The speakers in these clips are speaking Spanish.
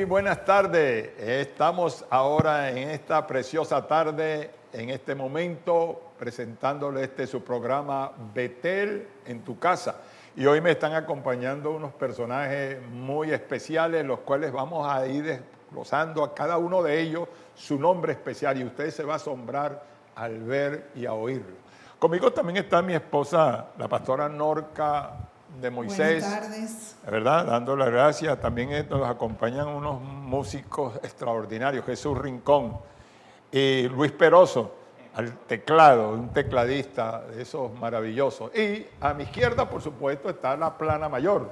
buenas tardes. Estamos ahora en esta preciosa tarde, en este momento, presentándole su programa Betel en tu casa. Y hoy me están acompañando unos personajes muy especiales, los cuales vamos a ir desglosando a cada uno de ellos su nombre especial. Y usted se va a asombrar al ver y a oírlo. Conmigo también está mi esposa, la pastora Norca de Moisés. Buenas tardes. ¿Verdad? Dando las gracias. También nos acompañan unos músicos extraordinarios, Jesús Rincón y Luis Peroso, al teclado, un tecladista de esos maravillosos. Y a mi izquierda, por supuesto, está la plana mayor.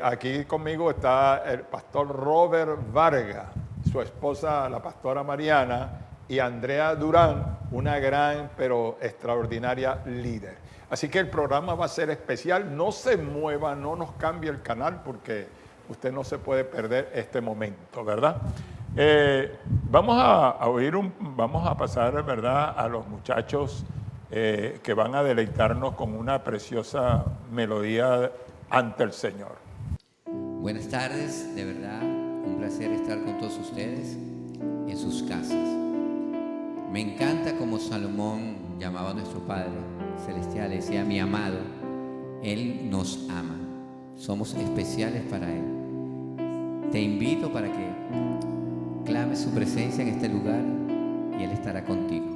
Aquí conmigo está el pastor Robert Vargas, su esposa, la pastora Mariana, y Andrea Durán, una gran pero extraordinaria líder. Así que el programa va a ser especial. No se mueva, no nos cambie el canal porque usted no se puede perder este momento, ¿verdad? Vamos a pasar, ¿verdad?, a los muchachos que van a deleitarnos con una preciosa melodía ante el Señor. Buenas tardes, de verdad, un placer estar con todos ustedes en sus casas. Me encanta como Salomón llamaba a nuestro Padre Celestial, decía mi amado, Él nos ama, somos especiales para Él. Te invito para que clames su presencia en este lugar y Él estará contigo.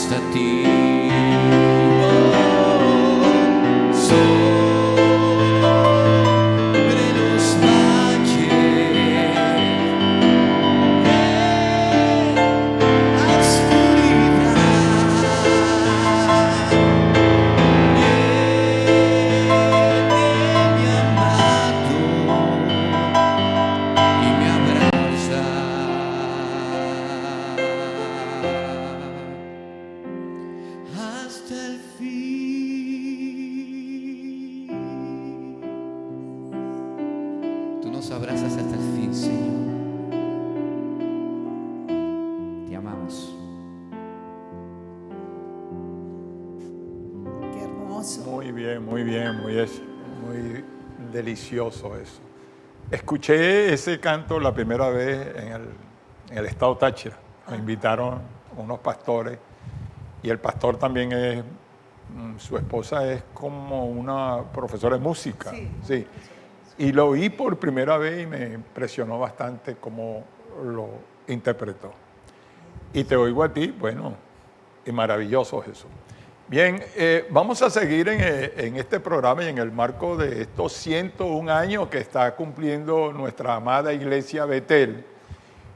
hasta ti. Sobre los valles, la oscuridad, mi amado y me abraza hasta el fin. Tú nos abrazas hasta el fin, Señor. Te amamos. Qué hermoso. Muy bien, muy delicioso eso. Escuché ese canto la primera vez en el estado Táchira. Me invitaron unos pastores y el pastor también es, su esposa es como una profesora de música. Sí. Y lo oí por primera vez y me impresionó bastante cómo lo interpretó. Y te oigo a ti, bueno, y maravilloso eso. Bien, vamos a seguir en este programa y en el marco de estos 101 años que está cumpliendo nuestra amada iglesia Betel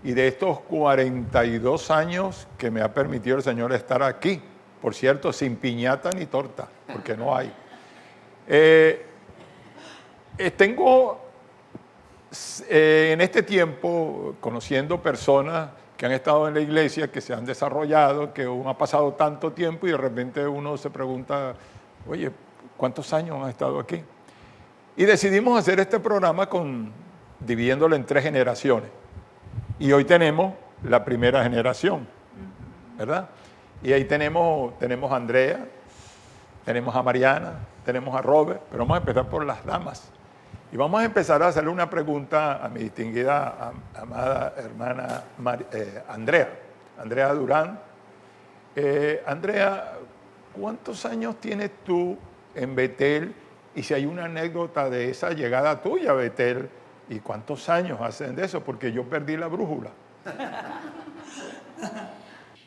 y de estos 42 años que me ha permitido el Señor estar aquí. Por cierto, sin piñata ni torta, porque no hay. Tengo en este tiempo conociendo personas que han estado en la iglesia, que se han desarrollado, que uno ha pasado tanto tiempo y de repente uno se pregunta, oye, ¿cuántos años han estado aquí? Y decidimos hacer este programa dividiéndolo en 3 generaciones. Y hoy tenemos la primera generación, ¿verdad? Y ahí tenemos a Andrea, tenemos a Mariana, tenemos a Robert, pero vamos a empezar por las damas. Y vamos a empezar a hacerle una pregunta a mi distinguida, amada hermana Andrea Durán. Andrea, ¿cuántos años tienes tú en Betel? Y si hay una anécdota de esa llegada tuya a Betel, ¿y cuántos años hacen de eso? Porque yo perdí la brújula.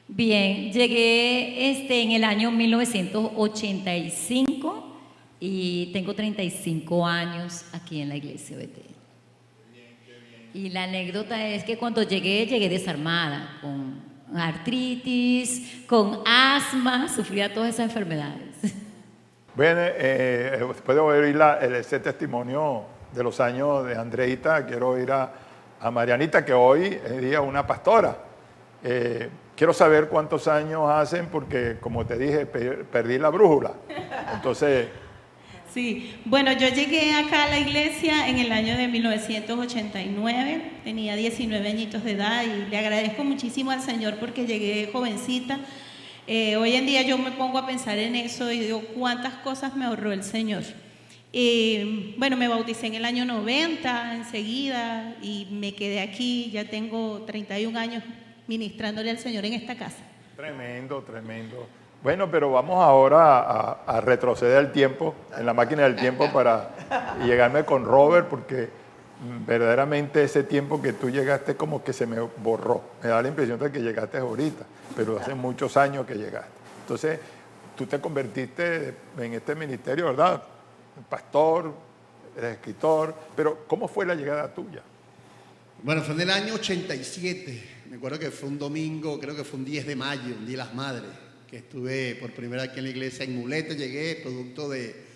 Bien, llegué en el año 1985 y tengo 35 años aquí en la iglesia Betel. Y la anécdota es que cuando llegué desarmada, con artritis, con asma, sufría todas esas enfermedades. Bueno, después de oír ese testimonio de los años de Andreita, quiero oír a Marianita, que hoy es día una pastora. Quiero saber cuántos años hacen, porque como te dije, perdí la brújula. Entonces... Sí, bueno, yo llegué acá a la iglesia en el año de 1989, tenía 19 añitos de edad y le agradezco muchísimo al Señor porque llegué jovencita. Hoy en día yo me pongo a pensar en eso y digo, ¿cuántas cosas me ahorró el Señor? Bueno, me bauticé en el año 90 enseguida y me quedé aquí, ya tengo 31 años ministrándole al Señor en esta casa. Tremendo, tremendo. Bueno, pero vamos ahora a retroceder el tiempo, en la máquina del tiempo, para llegarme con Robert, porque verdaderamente ese tiempo que tú llegaste como que se me borró. Me da la impresión de que llegaste ahorita, pero hace muchos años que llegaste. Entonces, tú te convertiste en este ministerio, ¿verdad? Pastor, eres escritor, pero ¿cómo fue la llegada tuya? Bueno, fue en el año 87. Me acuerdo que fue un domingo, creo que fue un 10 de mayo, un Día de las Madres, que estuve por primera vez aquí en la iglesia en Mulete. Llegué producto de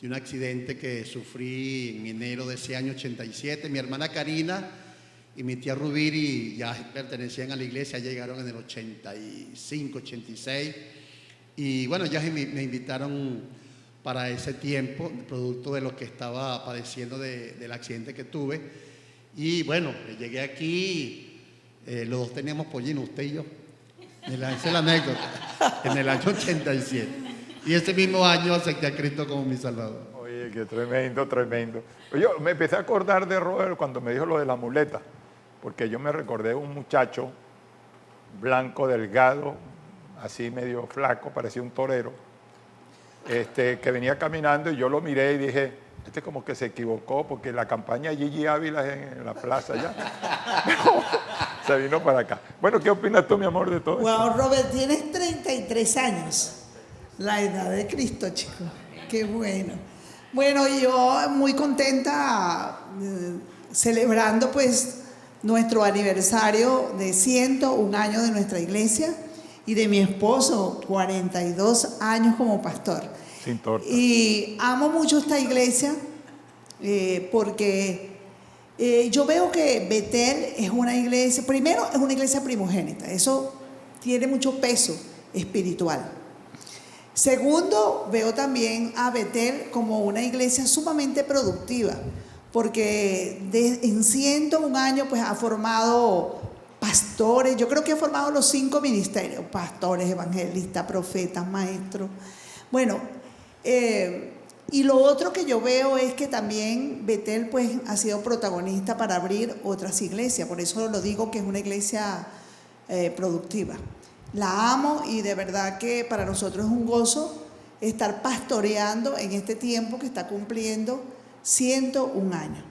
un accidente que sufrí en enero de ese año 87. Mi hermana Karina y mi tía Rubiri ya pertenecían a la iglesia, llegaron en el 85, 86. Y bueno, ya me invitaron para ese tiempo, producto de lo que estaba padeciendo del accidente que tuve. Y bueno, llegué aquí, los dos teníamos pollino, usted y yo. Esa es la anécdota, en el año 87. Y ese mismo año acepté a Cristo como mi Salvador. Oye, qué tremendo, tremendo. Yo me empecé a acordar de Robert cuando me dijo lo de la muleta, porque yo me recordé de un muchacho blanco, delgado, así medio flaco, parecía un torero, que venía caminando y yo lo miré y dije, este como que se equivocó porque la campaña Gigi Ávila es en la plaza ya. Se vino para acá. Bueno, ¿qué opinas tú, mi amor, de todo esto? Wow, Robert, tienes 33 33 años. La edad de Cristo, chicos. Qué bueno. Bueno, yo muy contenta celebrando pues nuestro aniversario de 101 años de nuestra iglesia y de mi esposo, 42 años como pastor. Sin torta. Y amo mucho esta iglesia porque yo veo que Betel es una iglesia, primero es una iglesia primogénita, eso tiene mucho peso espiritual. Segundo, veo también a Betel como una iglesia sumamente productiva, porque en 101 años pues ha formado pastores, yo creo que ha formado los 5 ministerios, pastores, evangelistas, profetas, maestros. Bueno, y lo otro que yo veo es que también Betel pues ha sido protagonista para abrir otras iglesias, por eso lo digo que es una iglesia productiva. La amo y de verdad que para nosotros es un gozo estar pastoreando en este tiempo que está cumpliendo 101 años.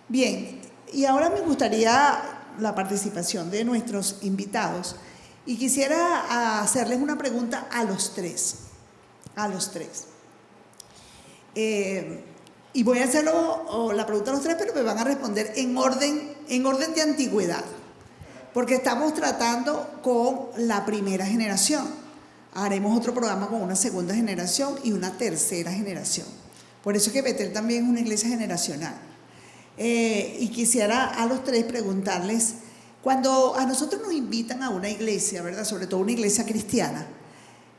Bien, y ahora me gustaría la participación de nuestros invitados y quisiera hacerles una pregunta a los tres. Y voy a hacerlo la pregunta a los tres, pero me van a responder en orden de antigüedad, porque estamos tratando con la primera generación. Haremos otro programa con una segunda generación y una tercera generación. Por eso es que Betel también es una iglesia generacional. Y quisiera a los tres preguntarles, cuando a nosotros nos invitan a una iglesia, ¿verdad? Sobre todo una iglesia cristiana,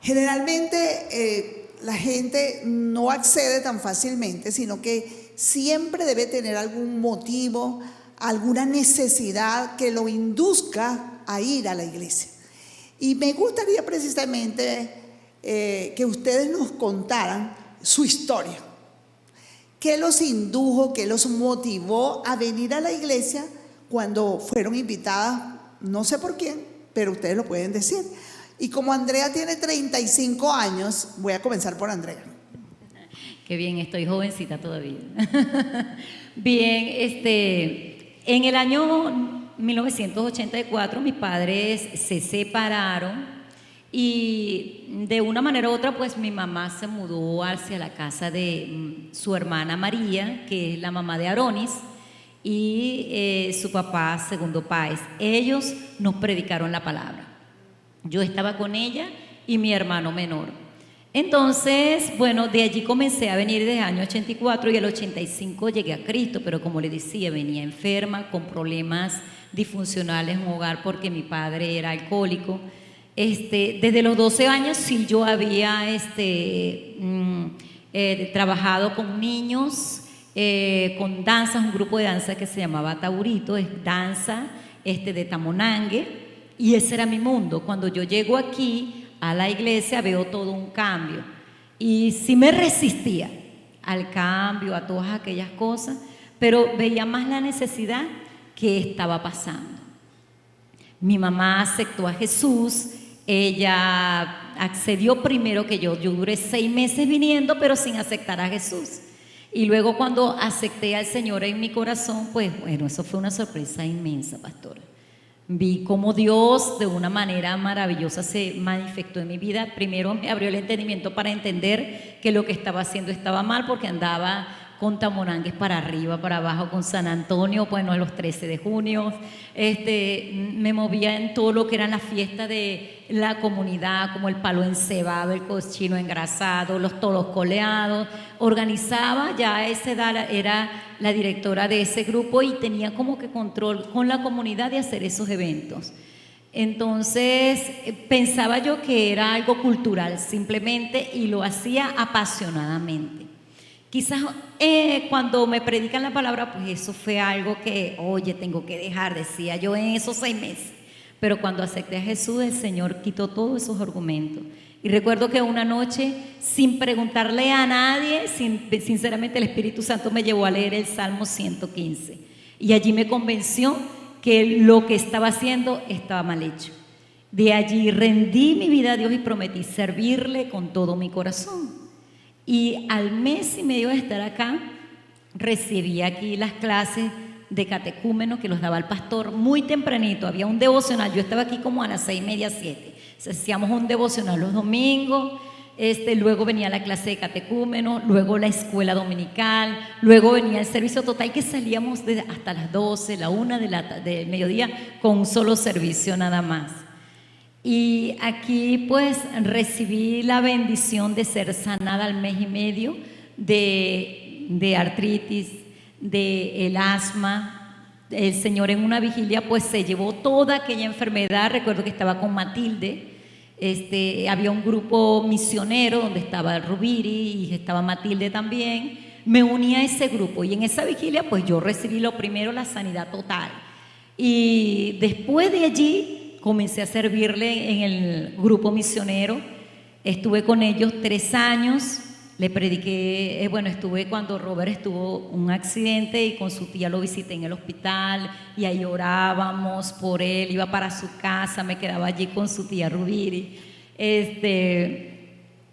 generalmente la gente no accede tan fácilmente, sino que siempre debe tener algún motivo, alguna necesidad que lo induzca a ir a la iglesia. Y me gustaría precisamente que ustedes nos contaran su historia. ¿Qué los indujo, qué los motivó a venir a la iglesia cuando fueron invitadas? No sé por quién, pero ustedes lo pueden decir. Y como Andrea tiene 35 años, voy a comenzar por Andrea. Qué bien, estoy jovencita todavía. Bien, en el año 1984 mis padres se separaron y de una manera u otra pues mi mamá se mudó hacia la casa de su hermana María, que es la mamá de Aronis, y su papá Segundo Páez. Ellos nos predicaron la palabra. Yo estaba con ella y mi hermano menor. Entonces, bueno, de allí comencé a venir desde el año 84 y el 85 llegué a Cristo, pero como le decía, venía enferma, con problemas disfuncionales en un hogar porque mi padre era alcohólico. Desde los 12 años sí yo había trabajado con niños, con danzas, un grupo de danza que se llamaba Taurito, es danza de Tamonangue. Y ese era mi mundo. Cuando yo llego aquí a la iglesia veo todo un cambio. Y sí me resistía al cambio, a todas aquellas cosas, pero veía más la necesidad que estaba pasando. Mi mamá aceptó a Jesús, ella accedió primero que yo. Yo duré 6 meses viniendo, pero sin aceptar a Jesús. Y luego cuando acepté al Señor en mi corazón, pues bueno, eso fue una sorpresa inmensa, pastora. Vi cómo Dios de una manera maravillosa se manifestó en mi vida. Primero me abrió el entendimiento para entender que lo que estaba haciendo estaba mal, porque andaba con Tamonangues para arriba, para abajo, con San Antonio, bueno, los 13 de junio. Me movía en todo lo que eran las fiestas de la comunidad, como el palo encebado, el cochino engrasado, los toros coleados. Organizaba, ya a esa edad era la directora de ese grupo y tenía como que control con la comunidad de hacer esos eventos. Entonces pensaba yo que era algo cultural simplemente y lo hacía apasionadamente. Quizás cuando me predican la palabra, pues eso fue algo que, oye, tengo que dejar, decía yo en esos 6 meses. Pero cuando acepté a Jesús, el Señor quitó todos esos argumentos. Y recuerdo que una noche, sin preguntarle a nadie, sinceramente el Espíritu Santo me llevó a leer el Salmo 115. Y allí me convenció que lo que estaba haciendo estaba mal hecho. De allí rendí mi vida a Dios y prometí servirle con todo mi corazón. Y al mes y medio de estar acá, recibí aquí las clases de catecúmenos que los daba el pastor muy tempranito. Había un devocional, yo estaba aquí como a las 6:30, 7. Hacíamos un devocional los domingos, luego venía la clase de catecúmeno, luego la escuela dominical, luego venía el servicio total que salíamos hasta las 12, la 1 del mediodía con un solo servicio nada más. Y aquí pues recibí la bendición de ser sanada al mes y medio de artritis, del asma. El Señor en una vigilia pues se llevó toda aquella enfermedad. Recuerdo que estaba con Matilde. Había un grupo misionero donde estaba Rubiri y estaba Matilde también. Me uní a ese grupo y en esa vigilia pues yo recibí lo primero, la sanidad total. Y después de allí comencé a servirle en el grupo misionero. Estuve con ellos 3 años. Le prediqué, estuve cuando Robert tuvo un accidente y con su tía lo visité en el hospital y ahí orábamos por él, iba para su casa, me quedaba allí con su tía Rubiri.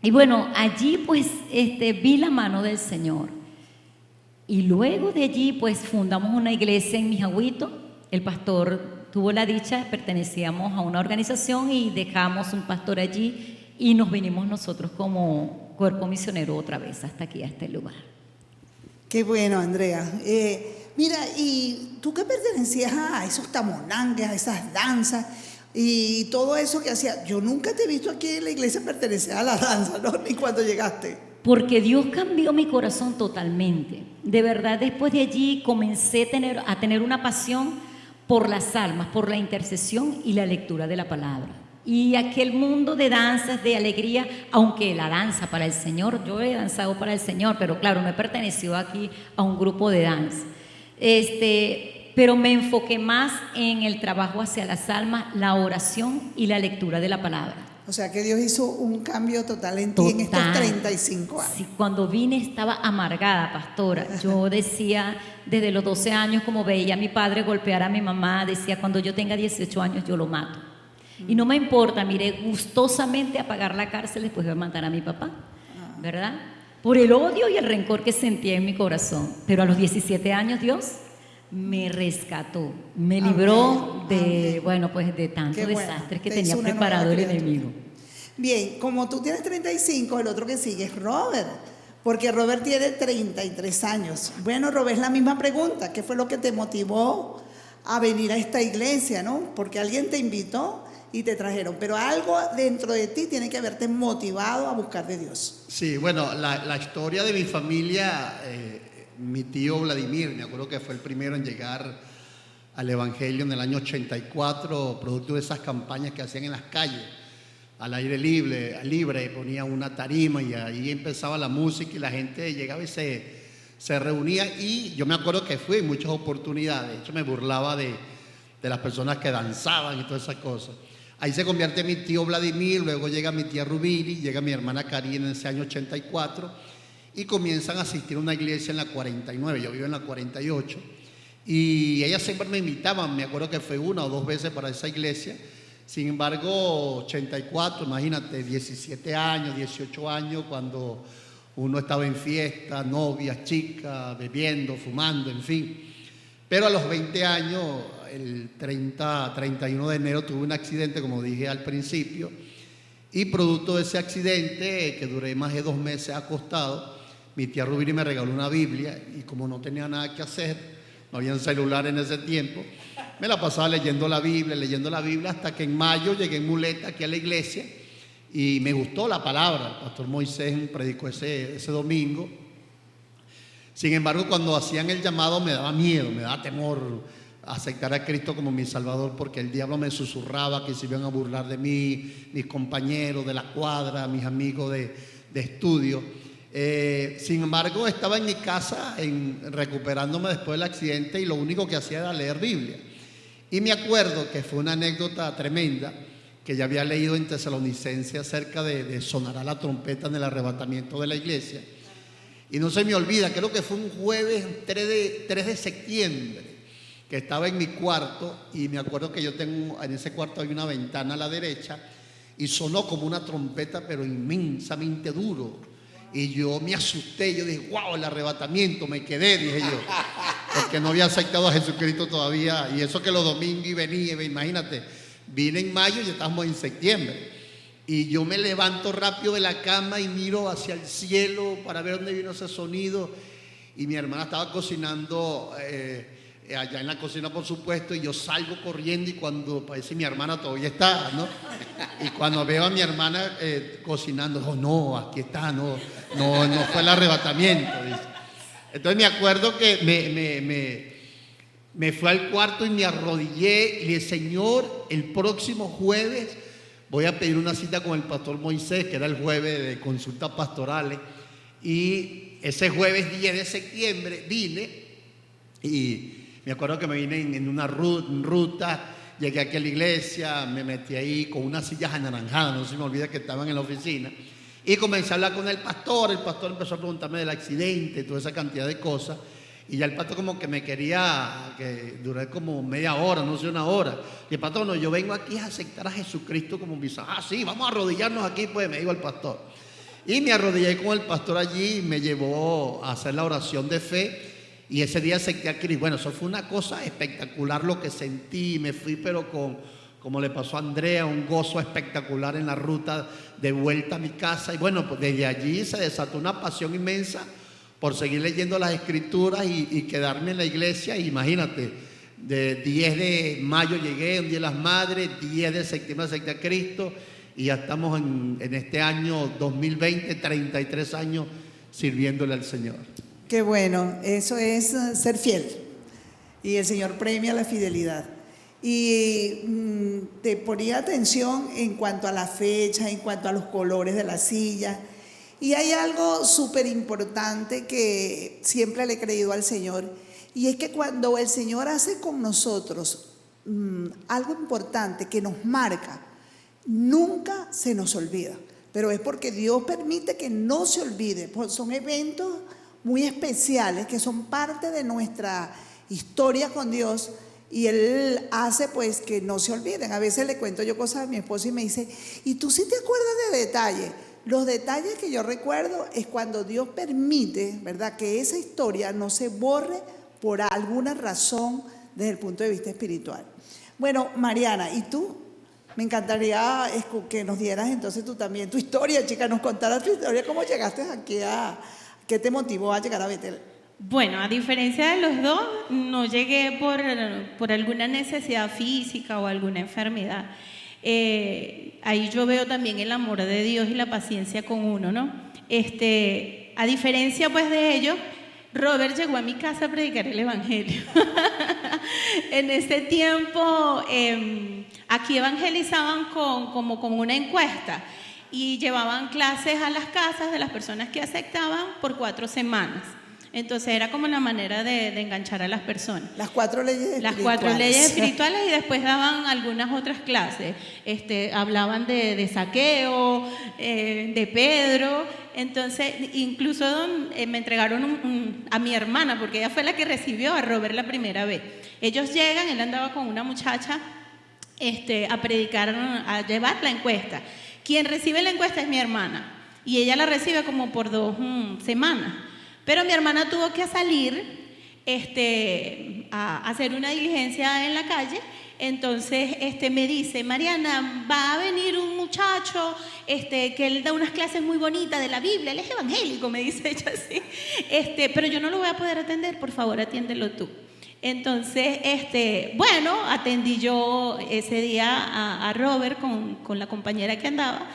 Y bueno, allí pues vi la mano del Señor. Y luego de allí pues fundamos una iglesia en Mijahuito. El pastor tuvo la dicha, pertenecíamos a una organización y dejamos un pastor allí y nos vinimos nosotros como cuerpo misionero otra vez hasta aquí, a este lugar. Qué bueno, Andrea. Mira, ¿y tú qué pertenecías a esos tamonangues, a esas danzas y todo eso que hacías? Yo nunca te he visto aquí en la iglesia pertenecer a la danza, ¿no? Ni cuando llegaste. Porque Dios cambió mi corazón totalmente. De verdad, después de allí comencé a tener una pasión por las almas, por la intercesión y la lectura de la palabra. Y aquel mundo de danzas, de alegría, aunque la danza para el Señor, yo he danzado para el Señor, pero claro, no he pertenecido aquí a un grupo de danza. Pero me enfoqué más en el trabajo hacia las almas, la oración y la lectura de la palabra. O sea que Dios hizo un cambio total en ti en estos 35 años. Sí, cuando vine estaba amargada, pastora. Yo decía, desde los 12 años, como veía a mi padre golpear a mi mamá, decía, cuando yo tenga 18 años yo lo mato. Y no me importa, miré gustosamente a pagar la cárcel, después voy a matar a mi papá, ¿verdad? Por el odio y el rencor que sentía en mi corazón. Pero a los 17 años Dios me rescató, me libró de, de tantos desastres que tenía preparado el enemigo. Bien, como tú tienes 35, el otro que sigue es Robert, porque Robert tiene 33 años. Bueno, Robert, es la misma pregunta, ¿qué fue lo que te motivó a venir a esta iglesia, no? Porque alguien te invitó y te trajeron, pero algo dentro de ti tiene que haberte motivado a buscar de Dios. Sí, bueno, la historia de mi familia, mi tío Vladimir, me acuerdo que fue el primero en llegar al Evangelio en el año 84, producto de esas campañas que hacían en las calles, al aire libre, ponía una tarima y ahí empezaba la música y la gente llegaba y se reunía, y yo me acuerdo que fui en muchas oportunidades. De hecho me burlaba de las personas que danzaban y todas esas cosas. Ahí se convierte mi tío Vladimir, luego llega mi tía Rubiri, llega mi hermana Karina en ese año 84 y comienzan a asistir a una iglesia en la 49, yo vivo en la 48, y ellas siempre me invitaban, me acuerdo que fue 1 o 2 veces para esa iglesia. Sin embargo, 84, imagínate, 17 años, 18 años, cuando uno estaba en fiesta, novias, chicas, bebiendo, fumando, en fin. Pero a los 20 años, el 31 de enero, tuve un accidente, como dije al principio, y producto de ese accidente, que duré más de 2 meses acostado, mi tía Rubiri me regaló una Biblia, y como no tenía nada que hacer, no había celular en ese tiempo, me la pasaba leyendo la Biblia, hasta que en mayo llegué en muleta aquí a la iglesia, y me gustó la palabra. El pastor Moisés predicó ese domingo. Sin embargo, cuando hacían el llamado me daba miedo, me daba temor aceptar a Cristo como mi Salvador, porque el diablo me susurraba que se iban a burlar de mí, mis compañeros de la cuadra, mis amigos de estudio. Sin embargo, estaba en mi casa recuperándome después del accidente, y lo único que hacía era leer Biblia. Y me acuerdo que fue una anécdota tremenda, que ya había leído en Tesalonicenses acerca de sonará la trompeta en el arrebatamiento de la iglesia. Y no se me olvida, creo que fue un jueves 3 de septiembre, que estaba en mi cuarto, y me acuerdo que en ese cuarto hay una ventana a la derecha, y sonó como una trompeta, pero inmensamente duro. Y yo me asusté, yo dije, wow, el arrebatamiento, me quedé, dije yo, porque no había aceptado a Jesucristo todavía, y eso que los domingos venía, imagínate, vine en mayo y ya estamos en septiembre. Y yo me levanto rápido de la cama y miro hacia el cielo para ver dónde vino ese sonido. Y mi hermana estaba cocinando allá en la cocina, por supuesto, y yo salgo corriendo y cuando parece mi hermana todavía está, ¿no? Y cuando veo a mi hermana cocinando, oh no, aquí está, no fue el arrebatamiento, dice. Entonces me acuerdo que me fui al cuarto y me arrodillé y le dije, Señor, el próximo jueves voy a pedir una cita con el pastor Moisés, que era el jueves de consultas pastorales, y ese jueves 10 de septiembre vine y me acuerdo que me vine en una ruta, llegué aquí a la iglesia, me metí ahí con unas sillas anaranjadas, no se me olvida que estaban en la oficina, y comencé a hablar con el pastor empezó a preguntarme del accidente, toda esa cantidad de cosas, y ya el pastor como que me quería que duré como media hora, no sé, una hora. Y el pastor, no, yo vengo aquí a aceptar a Jesucristo como mi Salvador. Sí, vamos a arrodillarnos aquí, pues, me dijo el pastor. Y me arrodillé con el pastor allí y me llevó a hacer la oración de fe. Y ese día acepté a Cristo. Bueno, eso fue una cosa espectacular lo que sentí. Me fui, pero como le pasó a Andrea, un gozo espectacular en la ruta de vuelta a mi casa. Y bueno, pues desde allí se desató una pasión inmensa por seguir leyendo las escrituras y quedarme en la iglesia. Imagínate, de 10 de mayo llegué, un día de las madres, 10 de septiembre acepté a Cristo y ya estamos en este año 2020, 33 años sirviéndole al Señor. Qué bueno, eso es ser fiel y el Señor premia la fidelidad. Y te ponía atención en cuanto a la fecha, en cuanto a los colores de la silla. Y hay algo súper importante que siempre le he creído al Señor, y es que cuando el Señor hace con nosotros algo importante que nos marca, nunca se nos olvida, pero es porque Dios permite que no se olvide, pues son eventos muy especiales que son parte de nuestra historia con Dios, y Él hace pues que no se olviden. A veces le cuento yo cosas a mi esposo y me dice, ¿y tú sí te acuerdas de detalles? Los detalles que yo recuerdo es cuando Dios permite, ¿verdad?, que esa historia no se borre por alguna razón desde el punto de vista espiritual. Bueno, Mariana, ¿y tú? Me encantaría que nos dieras entonces tú también tu historia, chica, nos contaras tu historia, cómo llegaste aquí ¿qué te motivó a llegar a Betel? Bueno, a diferencia de los dos, no llegué por alguna necesidad física o alguna enfermedad. Ahí yo veo también el amor de Dios y la paciencia con uno, ¿no? A diferencia pues de ellos, Robert llegó a mi casa a predicar el evangelio. En ese tiempo aquí evangelizaban como con una encuesta y llevaban clases a las casas de las personas que aceptaban por 4 semanas. Entonces era como la manera de enganchar a las personas. Las 4 leyes espirituales. Las 4 leyes espirituales, y después daban algunas otras clases. Hablaban de Zaqueo, de Pedro. Entonces, incluso me entregaron a mi hermana, porque ella fue la que recibió a Robert la primera vez. Ellos llegan, él andaba con una muchacha a predicar, a llevar la encuesta. Quien recibe la encuesta es mi hermana, y ella la recibe como por 2 semanas. Pero mi hermana tuvo que salir a hacer una diligencia en la calle. Entonces me dice, Mariana, va a venir un muchacho que él da unas clases muy bonitas de la Biblia, él es evangélico, me dice ella así, pero yo no lo voy a poder atender, por favor atiéndelo tú. Entonces, bueno, atendí yo ese día a Robert con la compañera que andaba.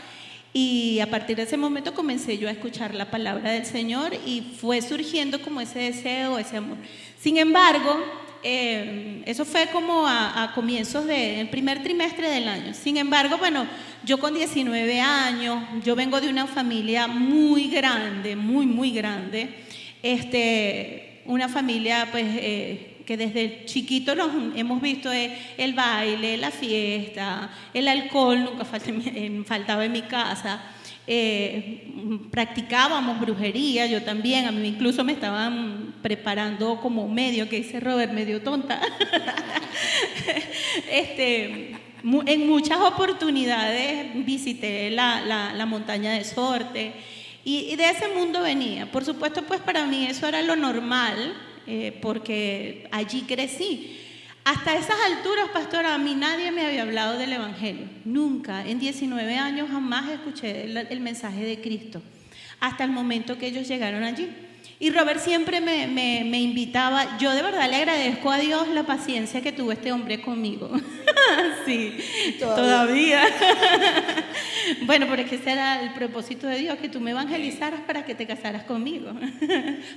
Y a partir de ese momento comencé yo a escuchar la palabra del Señor y fue surgiendo como ese deseo, ese amor. Sin embargo, eso fue como a comienzos del primer trimestre del año. Sin embargo, bueno, yo con 19 años, yo vengo de una familia muy grande, muy grande. Una familia pues que desde chiquito nos hemos visto el baile, la fiesta, el alcohol nunca faltaba en mi casa. Practicábamos brujería, yo también, a mí incluso me estaban preparando como medio, que dice Robert, medio tonta. En muchas oportunidades visité la montaña de Sorte y de ese mundo venía. Por supuesto, pues para mí eso era lo normal, porque allí crecí. Hasta esas alturas, pastora, a mí nadie me había hablado del Evangelio. Nunca, en 19 años jamás escuché el mensaje de Cristo, hasta el momento que ellos llegaron allí. Y Robert siempre me invitaba. Yo de verdad le agradezco a Dios la paciencia que tuvo este hombre conmigo. Sí, todavía. Bueno, pero es que ese era el propósito de Dios, que tú me evangelizaras para que te casaras conmigo.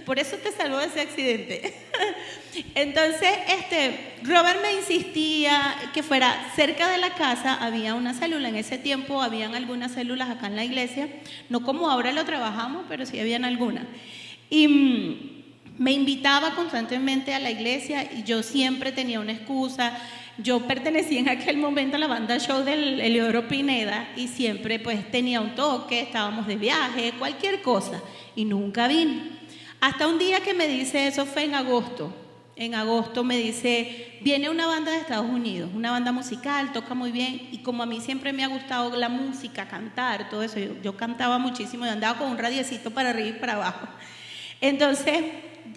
Por eso te salvó de ese accidente. Entonces, Robert me insistía que fuera cerca de la casa. Había una célula, en ese tiempo habían algunas células acá en la iglesia, no como ahora lo trabajamos, pero sí habían algunas. Y me invitaba constantemente a la iglesia y yo siempre tenía una excusa. Yo pertenecía en aquel momento a la banda show del Eleodoro Pineda y siempre pues tenía un toque, estábamos de viaje, cualquier cosa, y nunca vine. Hasta un día que me dice, eso fue en agosto. En agosto me dice, viene una banda de Estados Unidos, una banda musical, toca muy bien, y como a mí siempre me ha gustado la música, cantar, todo eso, yo cantaba muchísimo, yo andaba con un radiecito para arriba y para abajo. Entonces,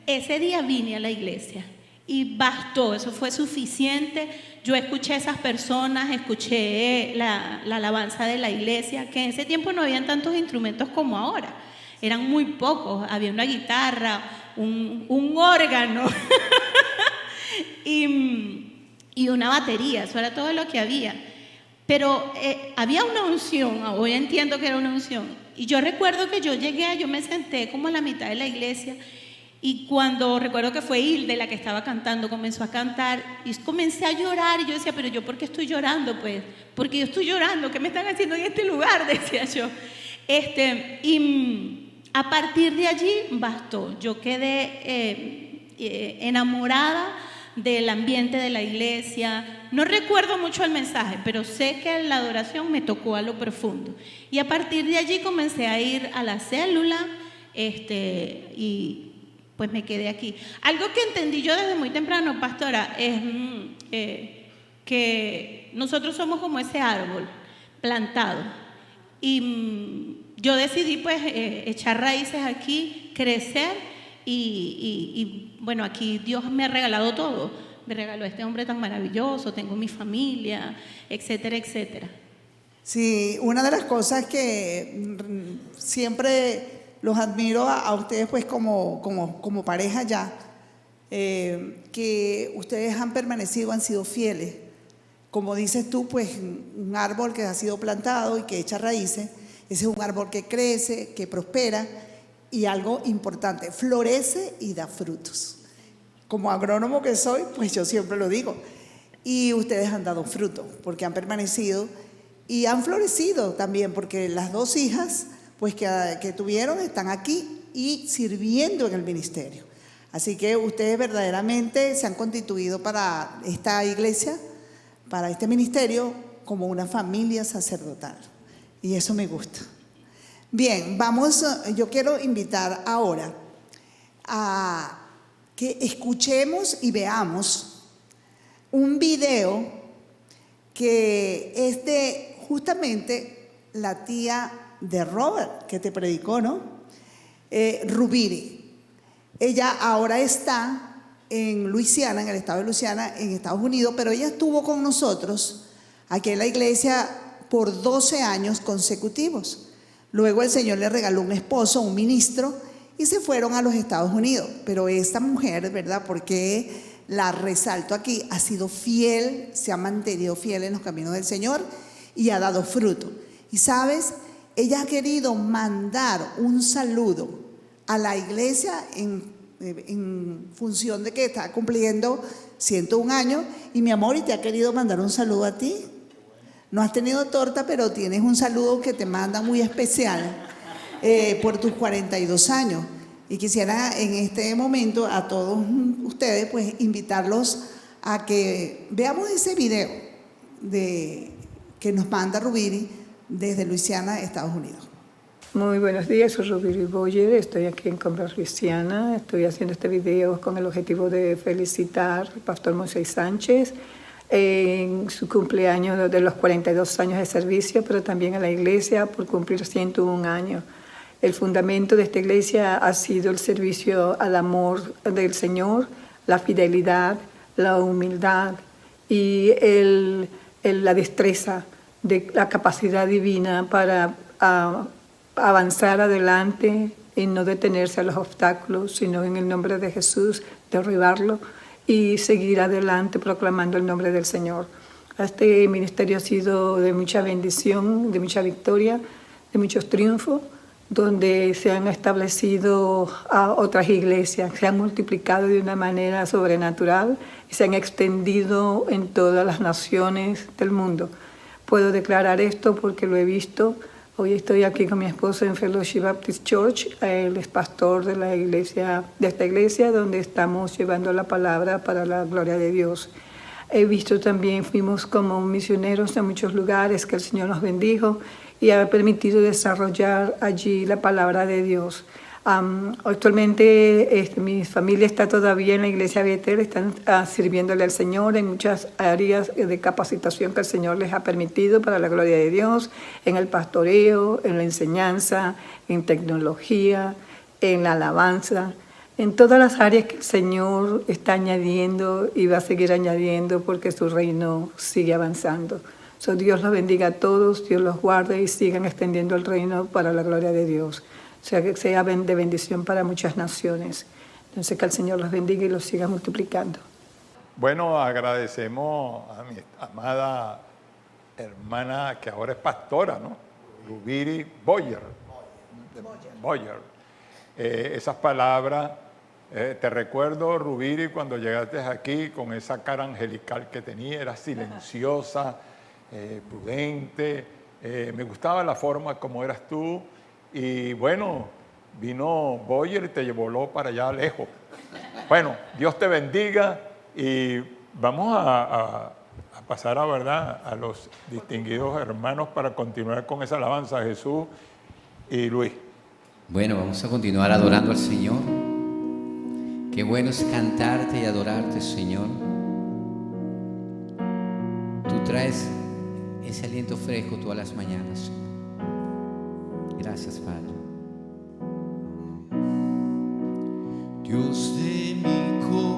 ese día vine a la iglesia y bastó, eso fue suficiente. Yo escuché a esas personas, escuché la alabanza de la iglesia, que en ese tiempo no habían tantos instrumentos como ahora, eran muy pocos, había una guitarra, un órgano y una batería, eso era todo lo que había. Pero había una unción, hoy entiendo que era una unción. Y yo recuerdo que yo me senté como a la mitad de la iglesia, y cuando recuerdo que fue Hilde la que estaba cantando, comenzó a cantar y comencé a llorar, y yo decía, pero yo ¿por qué estoy llorando? Pues, porque yo estoy llorando, ¿qué me están haciendo en este lugar? Decía yo. Y a partir de allí bastó, yo quedé enamorada del ambiente de la iglesia. No recuerdo mucho el mensaje, pero sé que la adoración me tocó a lo profundo. Y a partir de allí comencé a ir a la célula, y pues me quedé aquí. Algo que entendí yo desde muy temprano, pastora, es que nosotros somos como ese árbol plantado. Y yo decidí pues echar raíces aquí, crecer. Y bueno, aquí Dios me ha regalado todo. Me regaló a este hombre tan maravilloso, tengo mi familia, etcétera, etcétera. Sí, una de las cosas que siempre los admiro a ustedes pues como pareja ya, que ustedes han permanecido, han sido fieles. Como dices tú, pues un árbol que ha sido plantado y que echa raíces, ese es un árbol que crece, que prospera. Y algo importante, florece y da frutos. Como agrónomo que soy, pues yo siempre lo digo. Y ustedes han dado fruto, porque han permanecido y han florecido también, porque las dos hijas pues que tuvieron están aquí y sirviendo en el ministerio. Así que ustedes verdaderamente se han constituido para esta iglesia, para este ministerio, como una familia sacerdotal. Y eso me gusta. Bien, yo quiero invitar ahora a que escuchemos y veamos un video que es de justamente la tía de Robert, que te predicó, ¿no? Rubiri. Ella ahora está en Luisiana, en el estado de Luisiana, en Estados Unidos, pero ella estuvo con nosotros aquí en la iglesia por 12 años consecutivos. Luego el Señor le regaló un esposo, un ministro, y se fueron a los Estados Unidos. Pero esta mujer, ¿verdad? Porque la resalto aquí, ha sido fiel, se ha mantenido fiel en los caminos del Señor y ha dado fruto. Y sabes, ella ha querido mandar un saludo a la iglesia en función de que está cumpliendo 101 años. Y mi amor, y te ha querido mandar un saludo a ti. No has tenido torta, pero tienes un saludo que te manda muy especial por tus 42 años. Y quisiera en este momento a todos ustedes pues invitarlos a que veamos ese video que nos manda Rubiri desde Luisiana, Estados Unidos. Muy buenos días, soy Rubiri Boyer, estoy aquí en Converse, Luisiana. Estoy haciendo este video con el objetivo de felicitar al pastor Moisés Sánchez en su cumpleaños de los 42 años de servicio, pero también a la iglesia por cumplir 101 años. El fundamento de esta iglesia ha sido el servicio al amor del Señor, la fidelidad, la humildad y la destreza de la capacidad divina para avanzar adelante y no detenerse a los obstáculos, sino en el nombre de Jesús derribarlo y seguir adelante proclamando el nombre del Señor. Este ministerio ha sido de mucha bendición, de mucha victoria, de muchos triunfos, donde se han establecido otras iglesias, se han multiplicado de una manera sobrenatural y se han extendido en todas las naciones del mundo. Puedo declarar esto porque lo he visto. Hoy estoy aquí con mi esposo en Fellowship Baptist Church. Él es pastor de esta iglesia, donde estamos llevando la palabra para la gloria de Dios. He visto también, fuimos como misioneros en muchos lugares que el Señor nos bendijo y ha permitido desarrollar allí la palabra de Dios. Actualmente mi familia está todavía en la iglesia Betel, están sirviéndole al Señor en muchas áreas de capacitación que el Señor les ha permitido para la gloria de Dios, en el pastoreo, en la enseñanza, en tecnología, en la alabanza, en todas las áreas que el Señor está añadiendo y va a seguir añadiendo porque su reino sigue avanzando. Dios los bendiga a todos, Dios los guarde y sigan extendiendo el reino para la gloria de Dios. O sea, que sea de bendición para muchas naciones. Entonces, que el Señor los bendiga y los siga multiplicando. Bueno, agradecemos a mi amada hermana, que ahora es pastora, ¿no? Rubiri Boyer. Esas palabras, te recuerdo, Rubiri, cuando llegaste aquí con esa cara angelical que tenía, era silenciosa, prudente, me gustaba la forma como eras tú. Y bueno, vino Boyer y te llevó para allá lejos. Bueno, Dios te bendiga y vamos a pasar a los distinguidos hermanos para continuar con esa alabanza, Jesús y Luis. Bueno, vamos a continuar adorando al Señor. Qué bueno es cantarte y adorarte, Señor. Tú traes ese aliento fresco todas las mañanas, Señor. Gracias, Padre. Dios de mi corazón,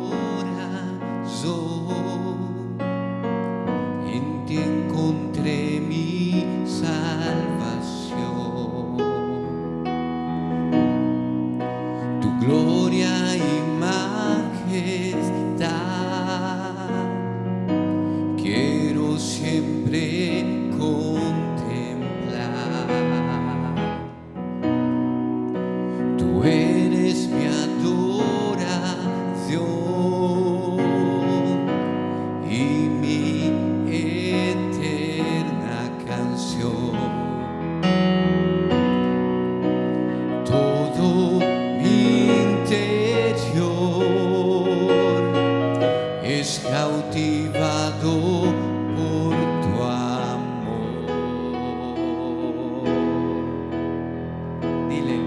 en ti encontré mi salvación. Tu gloria y majestad quiero siempre eres mi adoración y mi eterna canción. Todo mi interior es cautivado por tu amor. Dile.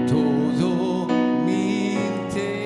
Todo mi interior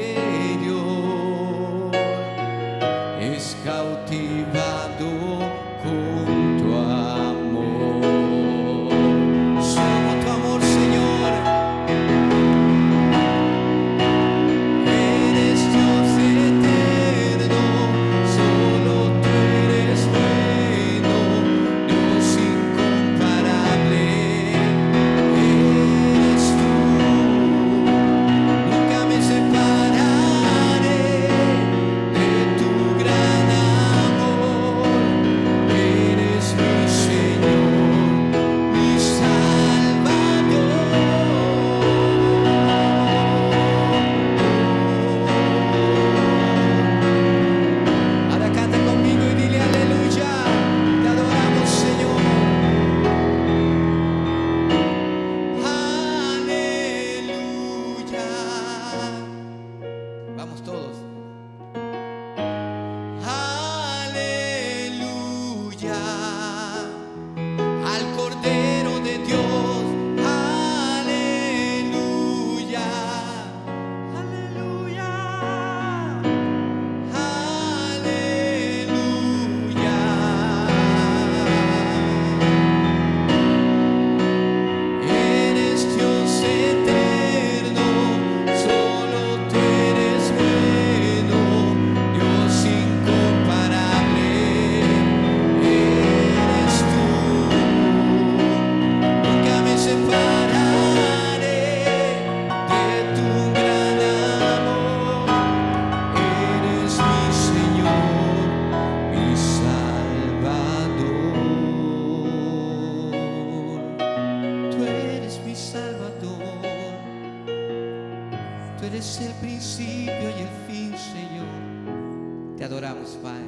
Tú eres el principio y el fin, Señor. Te adoramos, Padre.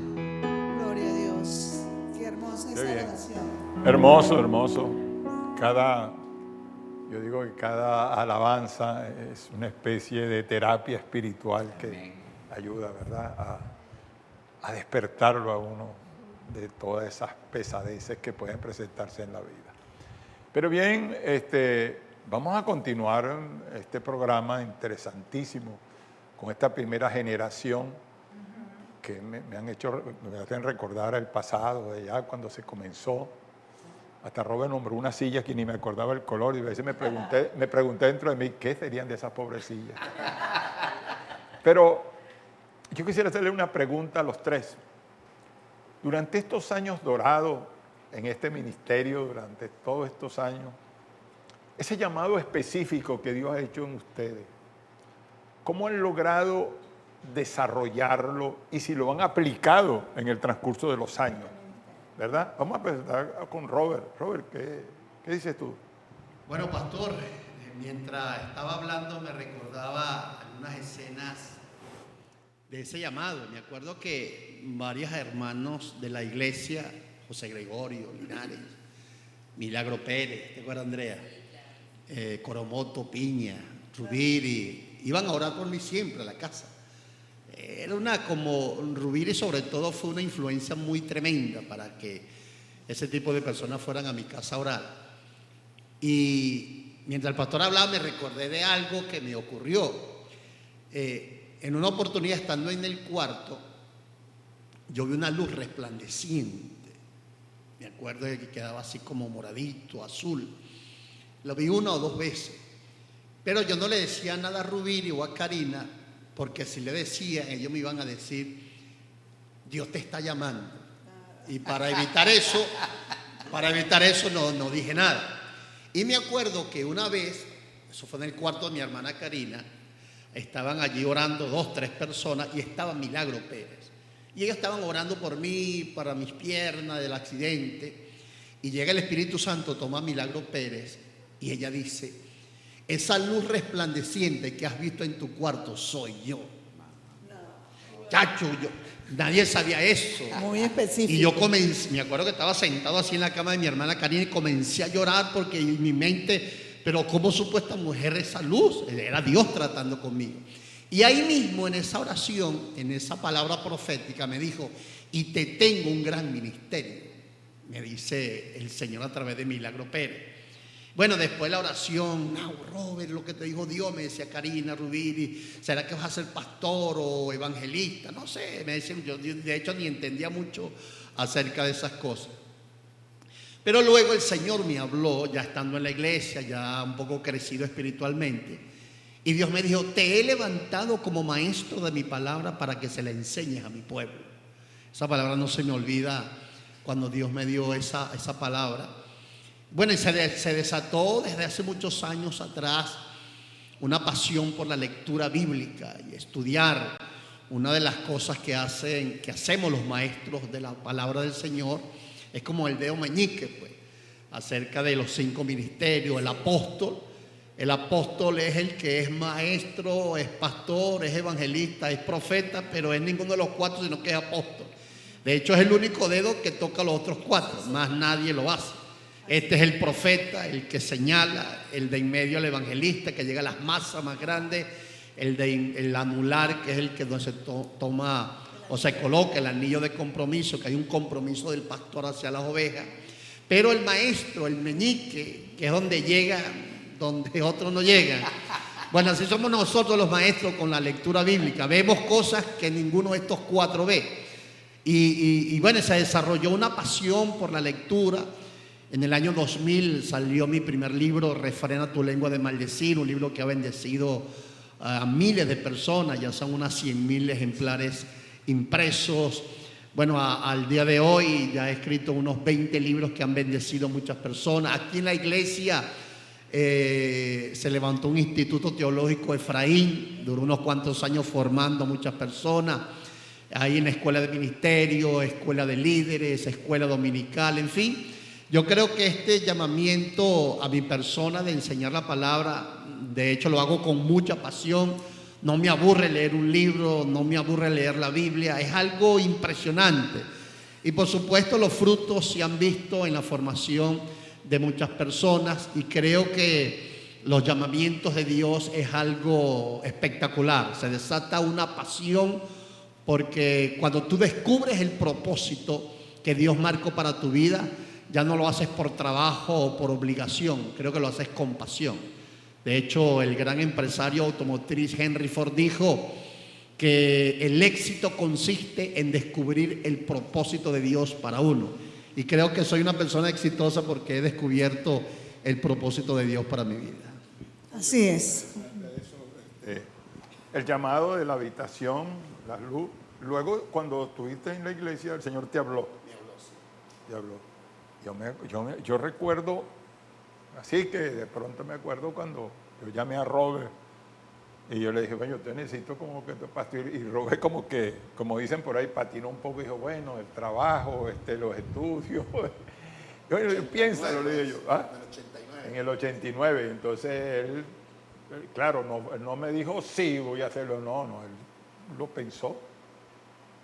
Gloria a Dios. Qué hermosa Qué esa bien. oración. Hermoso, hermoso. Yo digo que cada alabanza es una especie de terapia espiritual que Amén. ayuda, ¿verdad?, a despertarlo a uno de todas esas pesadeces que pueden presentarse en la vida. Pero bien, vamos a continuar este programa interesantísimo con esta primera generación que me hacen recordar el pasado, de ya cuando se comenzó. Hasta Robert nombró una silla que ni me acordaba el color y a veces me pregunté dentro de mí qué serían de esas pobres sillas. Pero yo quisiera hacerle una pregunta a los tres. Durante estos años dorados en este ministerio, durante todos estos años, ese llamado específico que Dios ha hecho en ustedes, ¿cómo han logrado desarrollarlo y si lo han aplicado en el transcurso de los años? ¿Verdad? Vamos a empezar con Robert. Robert, ¿qué dices tú? Bueno, pastor, mientras estaba hablando me recordaba algunas escenas de ese llamado. Me acuerdo que varios hermanos de la iglesia, José Gregorio, Linares, Milagro Pérez, ¿te acuerdas, Andrea? Coromoto, Piña, Rubiri, iban a orar por mí siempre a la casa. Era como Rubiri sobre todo fue una influencia muy tremenda para que ese tipo de personas fueran a mi casa a orar. Y mientras el pastor hablaba me recordé de algo que me ocurrió. En una oportunidad estando en el cuarto, yo vi una luz resplandeciente. Me acuerdo de que quedaba así como moradito, azul. Lo vi una o dos veces. Pero yo no le decía nada a Rubiri o a Karina, porque si le decía, ellos me iban a decir, Dios te está llamando. Y para evitar eso no dije nada. Y me acuerdo que una vez, eso fue en el cuarto de mi hermana Karina, estaban allí orando 2, 3 personas y estaba Milagro Pérez. Y ellos estaban orando por mí, para mis piernas, del accidente. Y llega el Espíritu Santo, toma a Milagro Pérez y ella dice, esa luz resplandeciente que has visto en tu cuarto soy yo. Chacho, nadie sabía eso. Muy específico. Y yo me acuerdo que estaba sentado así en la cama de mi hermana Karina y comencé a llorar porque en mi mente, pero ¿cómo supo esta mujer esa luz? Era Dios tratando conmigo. Y ahí mismo en esa oración, en esa palabra profética me dijo, y te tengo un gran ministerio, me dice el Señor a través de Milagro Pérez. Bueno, después la oración, no, Robert, lo que te dijo Dios, me decía Karina, Rubiri, ¿será que vas a ser pastor o evangelista? No sé, me decían, yo de hecho ni entendía mucho acerca de esas cosas. Pero luego el Señor me habló, ya estando en la iglesia, ya un poco crecido espiritualmente, y Dios me dijo, te he levantado como maestro de mi palabra para que se la enseñes a mi pueblo. Esa palabra no se me olvida cuando Dios me dio esa palabra. Bueno, y se desató desde hace muchos años atrás una pasión por la lectura bíblica y estudiar. Una de las cosas que hacemos los maestros de la palabra del Señor es como el dedo meñique, pues, acerca de los 5 ministerios. El apóstol es el que es maestro, es pastor, es evangelista, es profeta, pero es ninguno de los 4, sino que es apóstol. De hecho, es el único dedo que toca los otros 4, más nadie lo hace. Este es el profeta, el que señala, el de en medio el evangelista, que llega a las masas más grandes, el anular, que es el que donde se toma o se coloca el anillo de compromiso, que hay un compromiso del pastor hacia las ovejas. Pero el maestro, el meñique, que es donde llega, donde otros no llegan. Bueno, así somos nosotros los maestros con la lectura bíblica. Vemos cosas que ninguno de estos 4 ve. Y bueno, se desarrolló una pasión por la lectura. En el año 2000 salió mi primer libro, Refrena tu lengua de maldecir, un libro que ha bendecido a miles de personas, ya son unas 100,000 ejemplares impresos. Bueno, al día de hoy ya he escrito unos 20 libros que han bendecido a muchas personas. Aquí en la iglesia se levantó un instituto teológico Efraín, duró unos cuantos años formando a muchas personas. Ahí en la escuela de ministerio, escuela de líderes, escuela dominical, en fin. Yo creo que este llamamiento a mi persona de enseñar la palabra, de hecho lo hago con mucha pasión, no me aburre leer un libro, no me aburre leer la Biblia, es algo impresionante. Y por supuesto los frutos se han visto en la formación de muchas personas y creo que los llamamientos de Dios es algo espectacular. Se desata una pasión porque cuando tú descubres el propósito que Dios marcó para tu vida, ya no lo haces por trabajo o por obligación, creo que lo haces con pasión. De hecho, el gran empresario automotriz Henry Ford dijo que el éxito consiste en descubrir el propósito de Dios para uno. Y creo que soy una persona exitosa porque he descubierto el propósito de Dios para mi vida. Así es. El llamado de la habitación, la luz. Luego, cuando estuviste en la iglesia, el Señor te habló. Te habló. Yo recuerdo, así que de pronto me acuerdo cuando yo llamé a Robert y yo le dije, bueno, yo te necesito como que te pastor. Y Robert como que, como dicen por ahí, patinó un poco y dijo, bueno, el trabajo, los estudios. Piénsalo, le dije yo. ¿Ah? En el 89. Entonces él, claro, él no me dijo, sí, voy a hacerlo. No, él lo pensó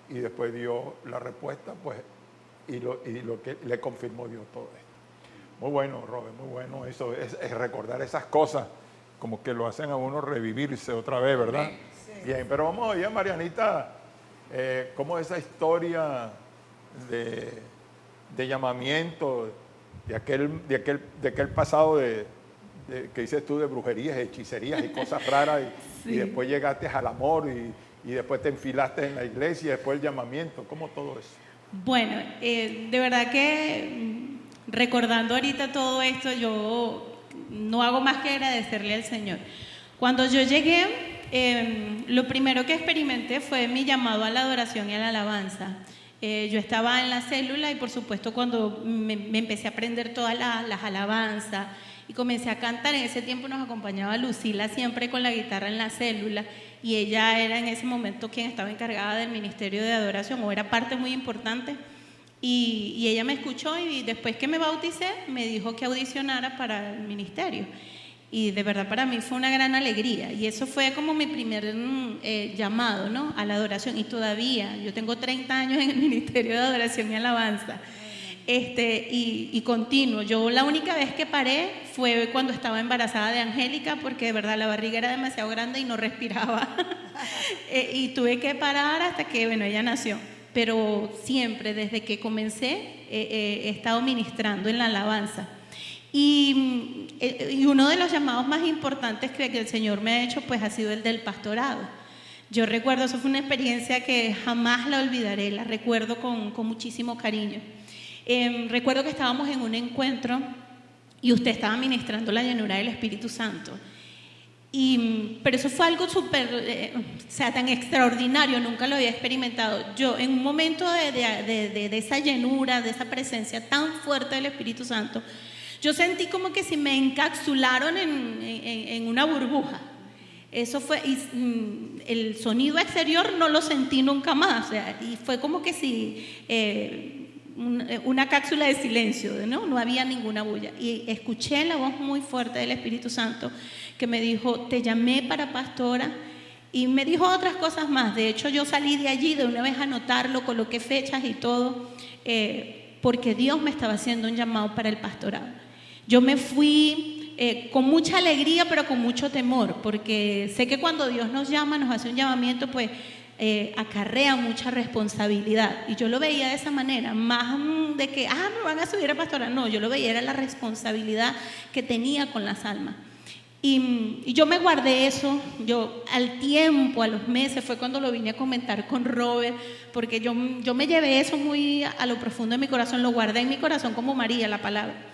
y después dio la respuesta, pues, y lo que le confirmó Dios todo esto. Muy bueno, Robert, muy bueno. Eso es recordar esas cosas, como que lo hacen a uno revivirse otra vez, ¿verdad? Sí. Bien, pero vamos a oír a Marianita, cómo esa historia de llamamiento, de aquel pasado que dices tú de brujerías, hechicerías y cosas raras, y después llegaste al amor y después te enfilaste en la iglesia, y después el llamamiento, ¿cómo todo eso? Bueno, de verdad que recordando ahorita todo esto, yo no hago más que agradecerle al Señor. Cuando yo llegué, lo primero que experimenté fue mi llamado a la adoración y a la alabanza. Yo estaba en la célula y por supuesto cuando me empecé a aprender todas las alabanzas y comencé a cantar, en ese tiempo nos acompañaba Lucila siempre con la guitarra en la célula y ella era en ese momento quien estaba encargada del ministerio de adoración o era parte muy importante y ella me escuchó y después que me bauticé me dijo que audicionara para el ministerio y de verdad para mí fue una gran alegría y eso fue como mi primer llamado, ¿no?, a la adoración y todavía yo tengo 30 años en el ministerio de adoración y alabanza y continuo. Yo la única vez que paré fue cuando estaba embarazada de Angélica porque de verdad la barriga era demasiado grande y no respiraba y tuve que parar hasta que bueno, ella nació, pero siempre desde que comencé he estado ministrando en la alabanza. Y uno de los llamados más importantes que el Señor me ha hecho pues ha sido el del pastorado. Yo recuerdo, eso fue una experiencia que jamás la olvidaré, la recuerdo con muchísimo cariño. Recuerdo que estábamos en un encuentro y usted estaba ministrando la llenura del Espíritu Santo. Pero eso fue algo súper, tan extraordinario, nunca lo había experimentado. Yo en un momento de esa llenura, de esa presencia tan fuerte del Espíritu Santo, yo sentí como que si me encapsularon en una burbuja. Eso fue, el sonido exterior no lo sentí nunca más, y fue como que si una cápsula de silencio, no había ninguna bulla. Y escuché la voz muy fuerte del Espíritu Santo que me dijo, te llamé para pastora, y me dijo otras cosas más. De hecho, yo salí de allí de una vez a anotarlo, coloqué fechas y todo, porque Dios me estaba haciendo un llamado para el pastorado. Yo me fui con mucha alegría, pero con mucho temor, porque sé que cuando Dios nos llama, nos hace un llamamiento, pues acarrea mucha responsabilidad. Y yo lo veía de esa manera, más de que, me van a subir a pastorar. No, yo lo veía, era la responsabilidad que tenía con las almas. Y yo me guardé eso. Yo al tiempo, a los meses, fue cuando lo vine a comentar con Robert, porque yo me llevé eso muy a lo profundo de mi corazón, lo guardé en mi corazón como María, la palabra.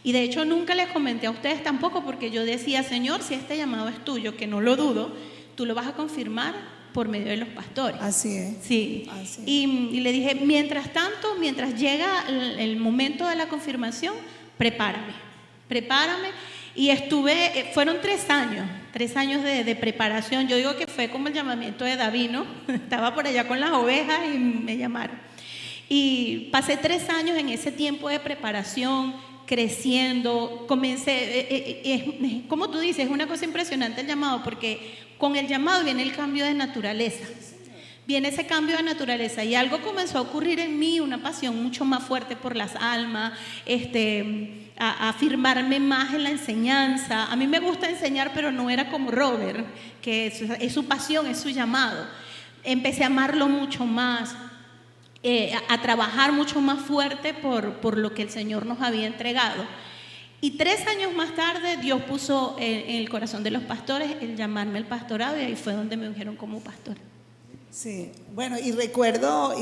Y de hecho nunca les comenté a ustedes tampoco, porque yo decía, Señor, si este llamado es tuyo, que no lo dudo, tú lo vas a confirmar por medio de los pastores. Así es. Sí. Así es. Y le dije, mientras tanto, mientras llega el momento de la confirmación, prepárame. Y fueron 3 años de preparación. Yo digo que fue como el llamamiento de David, ¿no? Estaba por allá con las ovejas y me llamaron. Y pasé 3 años en ese tiempo de preparación, creciendo, comencé, como tú dices, es una cosa impresionante el llamado, porque con el llamado viene el cambio de naturaleza. Viene ese cambio de naturaleza y algo comenzó a ocurrir en mí, una pasión mucho más fuerte por las almas, a afirmarme más en la enseñanza. A mí me gusta enseñar, pero no era como Robert, que es su pasión, es su llamado. Empecé a amarlo mucho más, a trabajar mucho más fuerte por lo que el Señor nos había entregado. Y 3 años más tarde Dios puso en el corazón de los pastores el llamarme al pastorado y ahí fue donde me ungieron como pastora. Sí, bueno, y recuerdo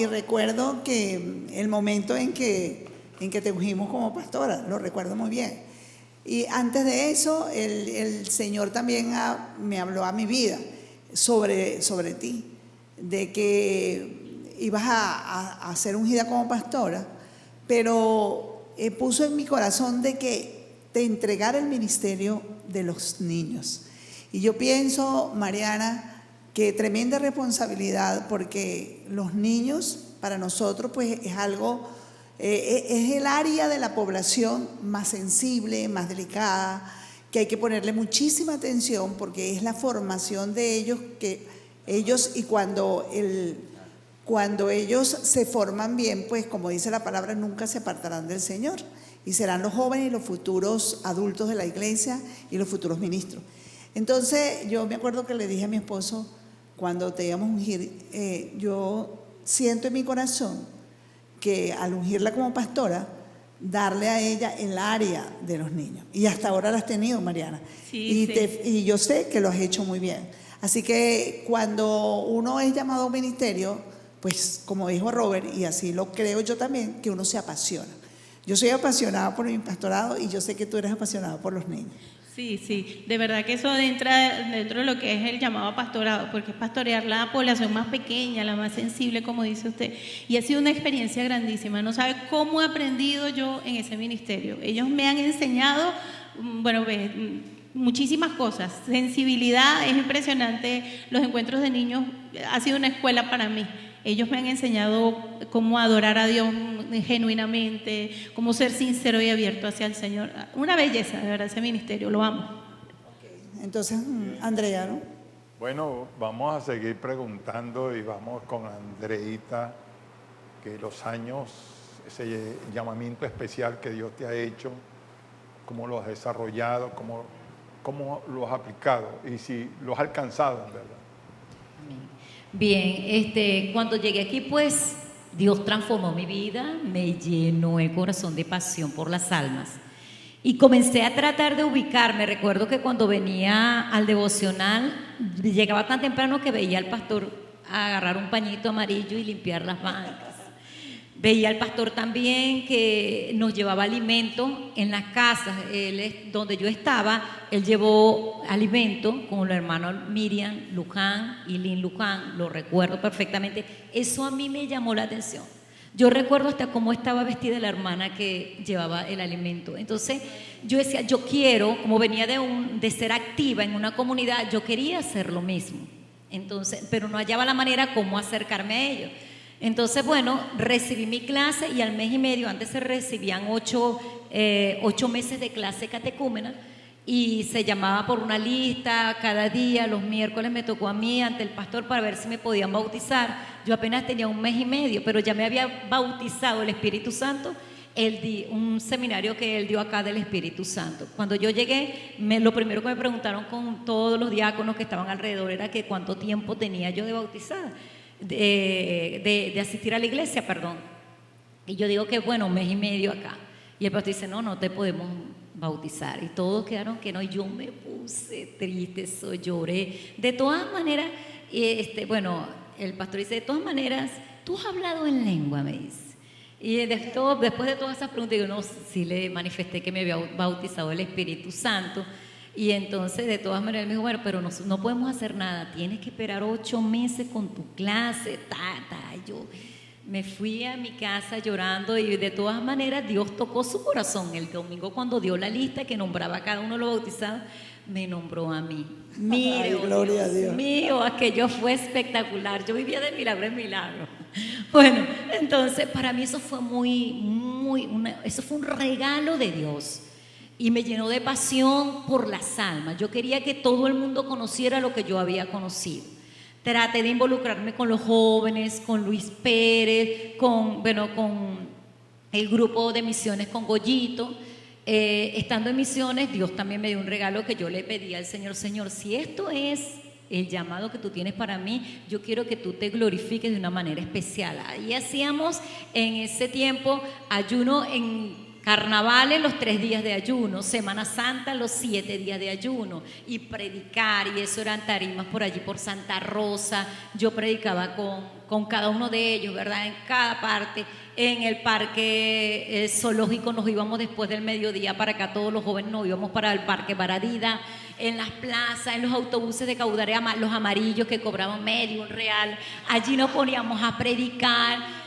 que el momento en que te ungimos como pastora, lo recuerdo muy bien. Y antes de eso, el Señor también me habló a mi vida sobre ti, de que ibas a ser ungida como pastora, pero puso en mi corazón de que te entregara el ministerio de los niños. Y yo pienso, Mariana, que tremenda responsabilidad, porque los niños para nosotros pues es algo, es el área de la población más sensible, más delicada, que hay que ponerle muchísima atención porque es la formación de ellos, y cuando ellos se forman bien, pues como dice la palabra, nunca se apartarán del Señor y serán los jóvenes y los futuros adultos de la iglesia y los futuros ministros. Entonces yo me acuerdo que le dije a mi esposo, cuando te íbamos a ungir, yo siento en mi corazón que al ungirla como pastora, darle a ella el área de los niños. Y hasta ahora la has tenido, Mariana. Sí, y yo sé que lo has hecho muy bien. Así que cuando uno es llamado a un ministerio, pues como dijo Robert, y así lo creo yo también, que uno se apasiona. Yo soy apasionada por mi pastorado y yo sé que tú eres apasionada por los niños. Sí, de verdad que eso entra dentro de lo que es el llamado pastorado, porque es pastorear la población más pequeña, la más sensible, como dice usted, y ha sido una experiencia grandísima. No sabe cómo he aprendido yo en ese ministerio. Ellos me han enseñado, bueno, muchísimas cosas. Sensibilidad, es impresionante. Los encuentros de niños ha sido una escuela para mí. Ellos me han enseñado cómo adorar a Dios genuinamente, cómo ser sincero y abierto hacia el Señor. Una belleza, de verdad, ese ministerio, lo amo. Entonces, Andrea, ¿no? Bueno, vamos a seguir preguntando y vamos con Andreita, que los años, ese llamamiento especial que Dios te ha hecho, cómo lo has desarrollado, cómo lo has aplicado y si lo has alcanzado, en verdad. Bien, cuando llegué aquí, pues Dios transformó mi vida, me llenó el corazón de pasión por las almas y comencé a tratar de ubicarme. Recuerdo que cuando venía al devocional, llegaba tan temprano que veía al pastor agarrar un pañito amarillo y limpiar las bancas. Veía al pastor también que nos llevaba alimento en las casas. Donde yo estaba, él llevó alimento con la hermana Miriam Luján y Lynn Luján, lo recuerdo perfectamente. Eso a mí me llamó la atención. Yo recuerdo hasta cómo estaba vestida la hermana que llevaba el alimento. Entonces yo decía, yo quiero, como venía de ser activa en una comunidad, yo quería hacer lo mismo. Entonces, pero no hallaba la manera cómo acercarme a ellos. Entonces, bueno, recibí mi clase y al mes y medio, antes se recibían 8 meses de clase catecúmena y se llamaba por una lista cada día. Los miércoles me tocó a mí ante el pastor para ver si me podían bautizar. Yo apenas tenía 1 mes y medio, pero ya me había bautizado el Espíritu Santo, un seminario que él dio acá del Espíritu Santo. Cuando yo llegué, lo primero que me preguntaron con todos los diáconos que estaban alrededor era que cuánto tiempo tenía yo de bautizada. De asistir a la iglesia, perdón. Y yo digo que bueno, 1 mes y medio acá. Y el pastor dice, no te podemos bautizar. Y todos quedaron que no. Y yo me puse triste, lloré. De todas maneras, bueno, el pastor dice, de todas maneras, tú has hablado en lengua, me dice. Y después de todas esas preguntas, yo no, sí le manifesté que me había bautizado el Espíritu Santo. Y entonces, de todas maneras, él me dijo, bueno, pero no podemos hacer nada, tienes que esperar 8 meses con tu clase, Yo me fui a mi casa llorando y de todas maneras Dios tocó su corazón. El domingo cuando dio la lista que nombraba a cada uno de los bautizados, me nombró a mí. Mire, ay, gloria a Dios. Mío, aquello fue espectacular. Yo vivía de milagro en milagro. Bueno, entonces para mí eso fue eso fue un regalo de Dios. y me llenó de pasión por las almas. Yo quería que todo el mundo conociera lo que yo había conocido. Traté de involucrarme con los jóvenes, con Luis Pérez, con el grupo de misiones con Goyito. Estando en misiones, Dios también me dio un regalo que yo le pedí al Señor: Señor, si esto es el llamado que tú tienes para mí, yo quiero que tú te glorifiques de una manera especial. Ahí hacíamos en ese tiempo ayuno en carnavales, los 3 días de ayuno, Semana Santa, los 7 días de ayuno, y predicar, y eso eran tarimas por allí, por Santa Rosa. Yo predicaba con cada uno de ellos, ¿verdad? En cada parte. En el parque zoológico nos íbamos después del mediodía para acá, todos los jóvenes nos íbamos para el parque Baradida, en las plazas, en los autobuses de Caudare, los amarillos que cobraban medio, $1, allí nos poníamos a predicar.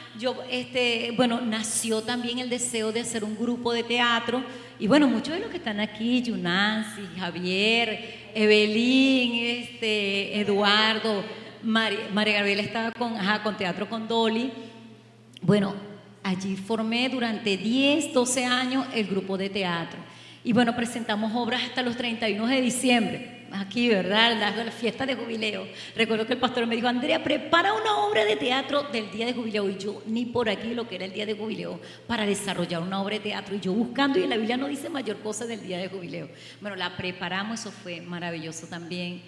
Nació también el deseo de hacer un grupo de teatro, y bueno, muchos de los que están aquí, Yunancy, Javier, Evelyn, Eduardo, María Gabriela estaba con Teatro con Dolly. Bueno, allí formé durante 10, 12 años el grupo de teatro. Y bueno, presentamos obras hasta los 31 de diciembre, aquí, ¿verdad? La fiesta de jubileo. Recuerdo que el pastor me dijo: Andrea, prepara una obra de teatro del día de jubileo. Y yo, ni por aquí lo que era el día de jubileo para desarrollar una obra de teatro. Y yo buscando, y en la Biblia no dice mayor cosa del día de jubileo. Bueno, la preparamos, eso fue maravilloso también.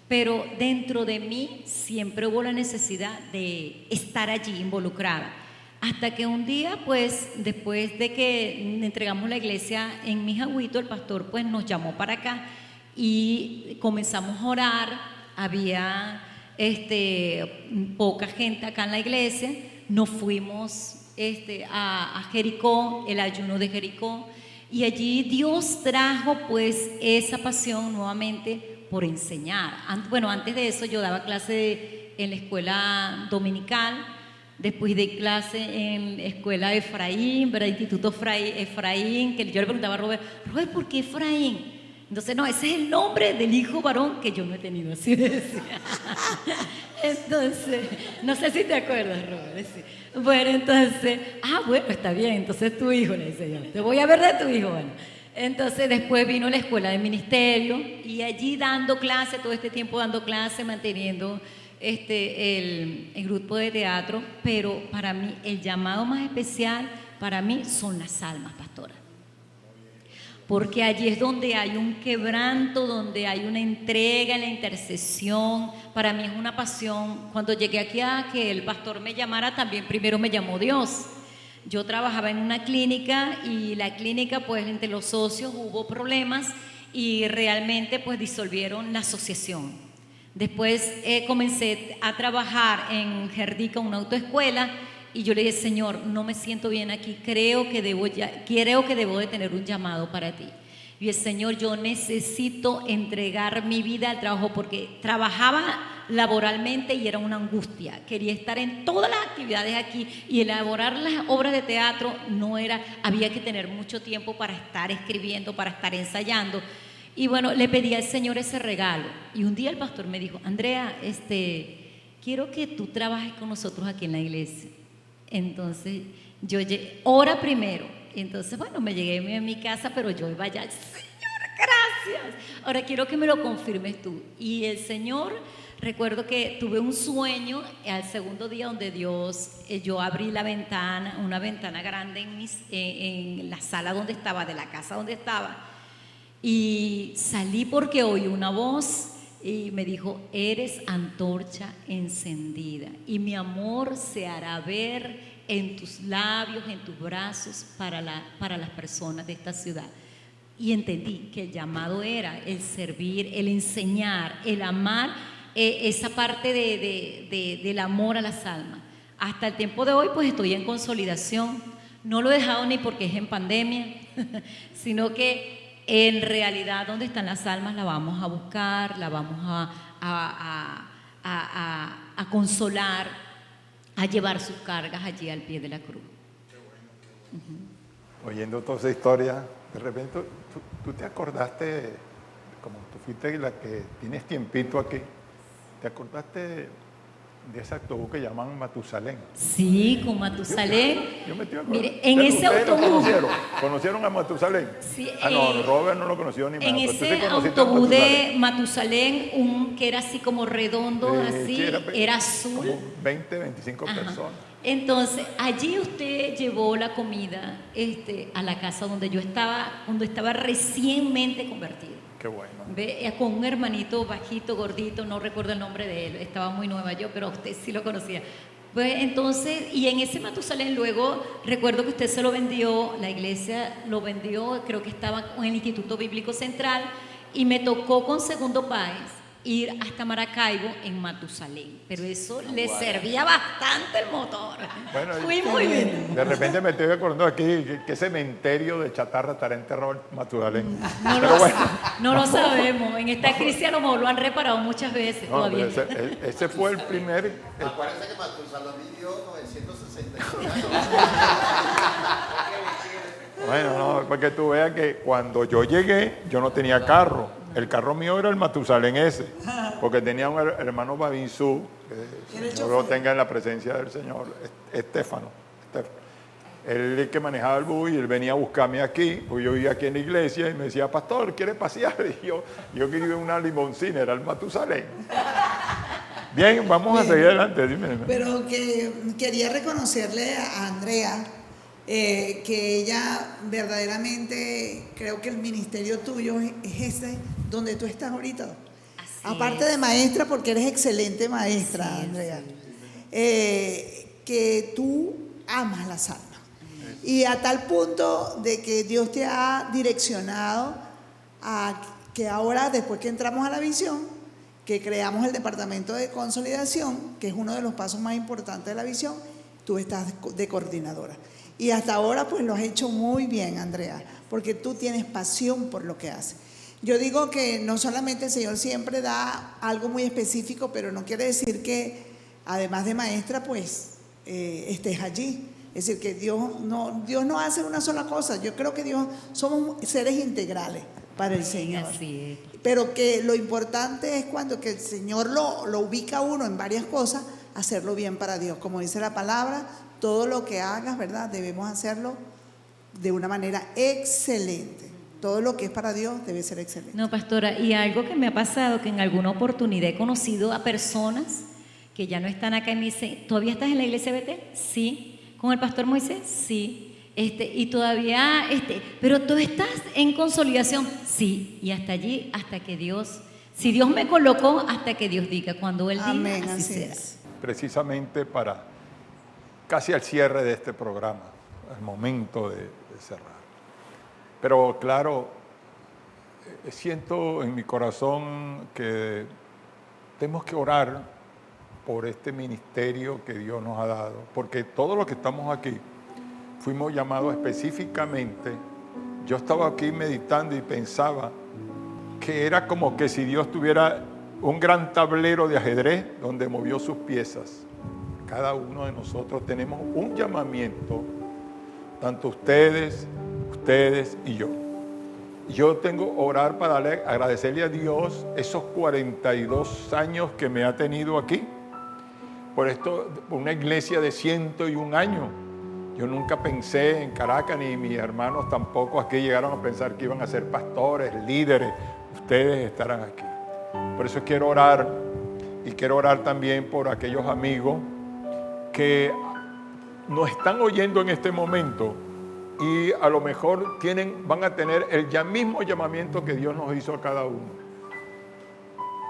Pero dentro de mí siempre hubo la necesidad de estar allí involucrada. Hasta que un día, pues, después de que entregamos la iglesia en Mijahuito, el pastor pues nos llamó para acá y comenzamos a orar. Había poca gente acá en la iglesia. Nos fuimos a Jericó, el ayuno de Jericó, y allí Dios trajo pues esa pasión nuevamente por enseñar. Antes de eso yo daba clase en la escuela dominical. Después de clase en escuela de Efraín, ¿verdad? Instituto Efraín, que yo le preguntaba a Robert, ¿por qué Efraín? Entonces, no, ese es el nombre del hijo varón que yo no he tenido, así decía. Entonces, no sé si te acuerdas, Robert. Sí. Bueno, entonces, está bien, entonces tu hijo, le decía yo, te voy a ver de tu hijo, bueno. Entonces después vino la escuela de ministerio, y allí dando clase, todo este tiempo dando clase, manteniendo el grupo de teatro. Pero para mí el llamado más especial para mí son las almas, pastora, porque allí es donde hay un quebranto, donde hay una entrega en la intercesión. Para mí es una pasión. Cuando llegué aquí a que el pastor me llamara, también primero me llamó Dios. Yo trabajaba en una clínica, y la clínica, pues entre los socios hubo problemas y realmente pues disolvieron la asociación. Después comencé a trabajar en Jerdica, una autoescuela, y yo le dije: Señor, no me siento bien aquí, creo que debo de tener un llamado para ti. Y el Señor, yo necesito entregar mi vida al trabajo, porque trabajaba laboralmente y era una angustia. Quería estar en todas las actividades aquí, y elaborar las obras de teatro había que tener mucho tiempo para estar escribiendo, para estar ensayando. Y bueno, le pedí al Señor ese regalo. Y un día el pastor me dijo: Andrea, quiero que tú trabajes con nosotros aquí en la iglesia. Entonces yo ora primero. Entonces, bueno, me llegué a mi casa, pero yo iba allá: Señor, gracias. Ahora quiero que me lo confirmes tú. Y el Señor, recuerdo que tuve un sueño al segundo día donde yo abrí la ventana, una ventana grande en la sala donde estaba, de la casa donde estaba. Y salí porque oí una voz y me dijo: eres antorcha encendida, y mi amor se hará ver en tus labios, en tus brazos, para las personas de esta ciudad. Y entendí que el llamado era el servir, el enseñar, el amar, esa parte del amor a las almas. Hasta el tiempo de hoy pues estoy en consolidación. No lo he dejado ni porque es en pandemia, sino que en realidad donde están las almas la vamos a buscar, la vamos a consolar, a llevar sus cargas allí al pie de la cruz. Oyendo toda esa historia, de repente tú te acordaste, como tú fuiste la que tienes tiempito aquí, ¿te acordaste de ese autobús que llaman Matusalén. Sí, con Matusalén. Yo me estoy acordando. Mire, en ese ¿Ustedes lo autobús. ¿Conocieron a Matusalén? Sí, No, Robert no lo conoció ni más. En pero tú sí ese conociste a autobús de Matusalén. Matusalén, que era así como redondo, así, Sí, era azul. Como 20, 25 Ajá. personas. Entonces, allí usted llevó la comida a la casa donde yo estaba, cuando estaba recientemente convertido. Qué bueno. Ve, con un hermanito bajito, gordito, no recuerdo el nombre de él, estaba muy nueva yo, pero usted sí lo conocía. Pues entonces, y en ese Matusalén luego, recuerdo que usted se lo vendió, la iglesia lo vendió, creo que estaba en el Instituto Bíblico Central, y me tocó con Segundo Páez ir hasta Maracaibo en Matusalén, pero eso le servía bastante el motor. Bueno, Fui muy bien. De repente me estoy acordando aquí que cementerio de chatarra estará enterrado en Matusalén. No, Pero bueno, no lo sabemos, en esta crisis a lo mejor lo han reparado muchas veces no, todavía. ese fue el primer. Acuérdense que Matusalén vivió 965 Bueno, no, porque tú veas que cuando yo llegué, yo no tenía carro. El carro mío era el Matusalén ese, porque tenía un hermano Babinzú, que el Señor lo tenga en la presencia del Señor, Estefano. Él es el que manejaba el bus y él venía a buscarme aquí, porque yo vivía aquí en la iglesia y me decía, pastor, ¿quieres pasear? Y yo quería una limoncina, era el Matusalén. Bien, vamos a seguir adelante, dime. Pero que quería reconocerle a Andrea que ella verdaderamente, creo que el ministerio tuyo es ese donde tú estás ahorita. Así Aparte es. de maestra, porque eres excelente maestra, Sí, Andrea, que tú amas las almas. Y a tal punto de que Dios te ha direccionado a que ahora, después que entramos a la visión, que creamos el departamento de consolidación, que es uno de los pasos más importantes de la visión, tú estás de coordinadora. Y hasta ahora pues lo has hecho muy bien, Andrea, porque tú tienes pasión por lo que haces. Yo digo que no solamente el Señor siempre da algo muy específico, pero no quiere decir que además de maestra pues estés allí. Es decir, que Dios no hace una sola cosa. Yo creo que Dios somos seres integrales para el Señor. Así es. Pero que lo importante es cuando que el Señor lo ubica a uno en varias cosas, hacerlo bien para Dios. Como dice la palabra, todo lo que hagas, ¿verdad? Debemos hacerlo de una manera excelente. Todo lo que es para Dios debe ser excelente. No, pastora, y algo que me ha pasado, que en alguna oportunidad he conocido a personas que ya no están acá y me dicen, ¿todavía estás en la iglesia BT? Sí. ¿Con el pastor Moisés? Sí. Y todavía, pero tú estás en consolidación. Sí. Y hasta allí, hasta que Dios, si Dios me colocó, hasta que Dios diga, cuando Él diga, Amén, así así será. es. Precisamente para casi al cierre de este programa, al momento de cerrar. Pero claro, siento en mi corazón que tenemos que orar por este ministerio que Dios nos ha dado, porque todos los que estamos aquí fuimos llamados específicamente. Yo estaba aquí meditando y pensaba que era como que si Dios tuviera un gran tablero de ajedrez donde movió sus piezas. Cada uno de nosotros tenemos un llamamiento, tanto ustedes y yo. Yo tengo que orar para agradecerle a Dios esos 42 años que me ha tenido aquí. Por esto, una iglesia de 101 años. Yo nunca pensé en Caracas, ni mis hermanos tampoco aquí llegaron a pensar que iban a ser pastores, líderes. Ustedes estarán aquí. Por eso quiero orar, y quiero orar también por aquellos amigos que nos están oyendo en este momento y a lo mejor van a tener el ya mismo llamamiento que Dios nos hizo a cada uno.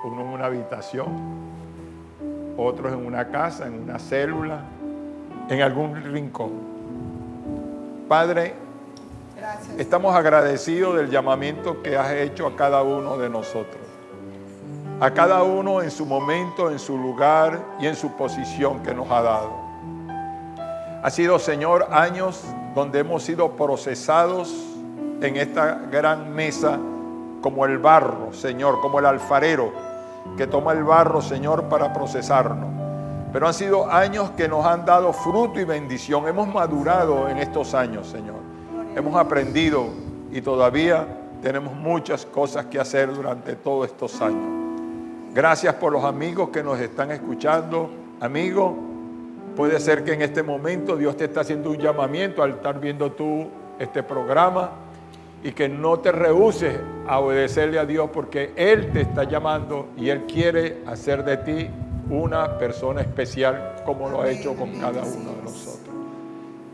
Uno en una habitación, otros en una casa, en una célula, en algún rincón. Padre, Gracias. estamos agradecidos del llamamiento que has hecho a cada uno de nosotros. A cada uno en su momento, en su lugar y en su posición que nos ha dado. Ha sido, Señor, años donde hemos sido procesados en esta gran mesa como el barro, Señor, como el alfarero que toma el barro, Señor, para procesarnos. Pero han sido años que nos han dado fruto y bendición. Hemos madurado en estos años, Señor. Hemos aprendido y todavía tenemos muchas cosas que hacer durante todos estos años. Gracias por los amigos que nos están escuchando amigo, puede ser que en este momento Dios te está haciendo un llamamiento al estar viendo tú este programa y que no te rehúses a obedecerle a Dios porque Él te está llamando y Él quiere hacer de ti una persona especial como lo ha hecho con cada uno de nosotros.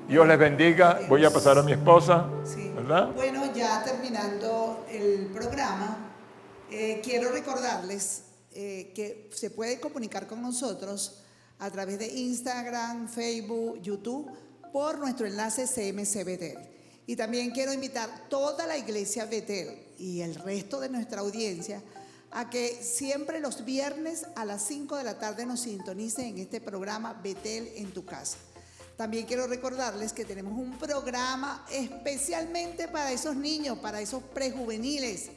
Dios les bendiga. Voy a pasar a mi esposa, Sí. ¿verdad? Bueno, ya terminando el programa, quiero recordarles que se pueden comunicar con nosotros a través de Instagram, Facebook, YouTube, por nuestro enlace CMC Betel. Y también quiero invitar toda la iglesia Betel y el resto de nuestra audiencia a que siempre los viernes a las 5 de la tarde nos sintonicen en este programa Betel en tu casa. También quiero recordarles que tenemos un programa especialmente para esos niños, para esos prejuveniles,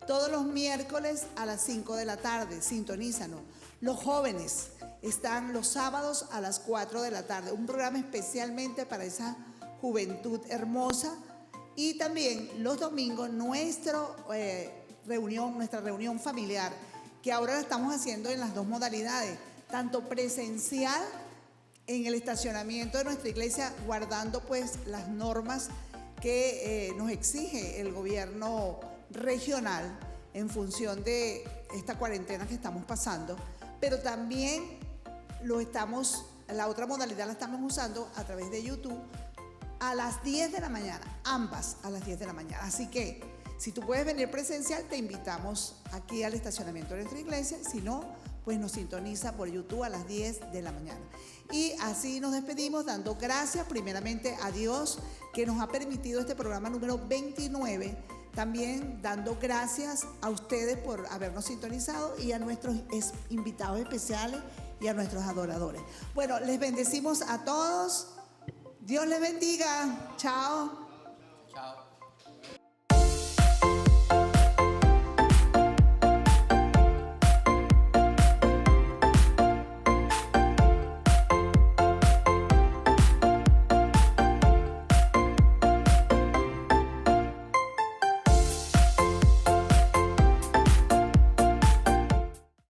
todos los miércoles a las 5 de la tarde, sintonízanos. Los jóvenes están los sábados a las 4 de la tarde, un programa especialmente para esa juventud hermosa. Y también los domingos nuestra reunión familiar, que ahora la estamos haciendo en las dos modalidades, tanto presencial en el estacionamiento de nuestra iglesia, guardando pues las normas que nos exige el gobierno regional en función de esta cuarentena que estamos pasando, pero también la otra modalidad la estamos usando a través de YouTube a las 10 de la mañana, ambas a las 10 de la mañana. Así que si tú puedes venir presencial, te invitamos aquí al estacionamiento de nuestra iglesia. Si no, pues nos sintoniza por YouTube a las 10 de la mañana. Y así nos despedimos dando gracias primeramente a Dios que nos ha permitido este programa número 29. También dando gracias a ustedes por habernos sintonizado y a nuestros invitados especiales y a nuestros adoradores. Bueno, les bendecimos a todos. Dios les bendiga. Chao. Chao.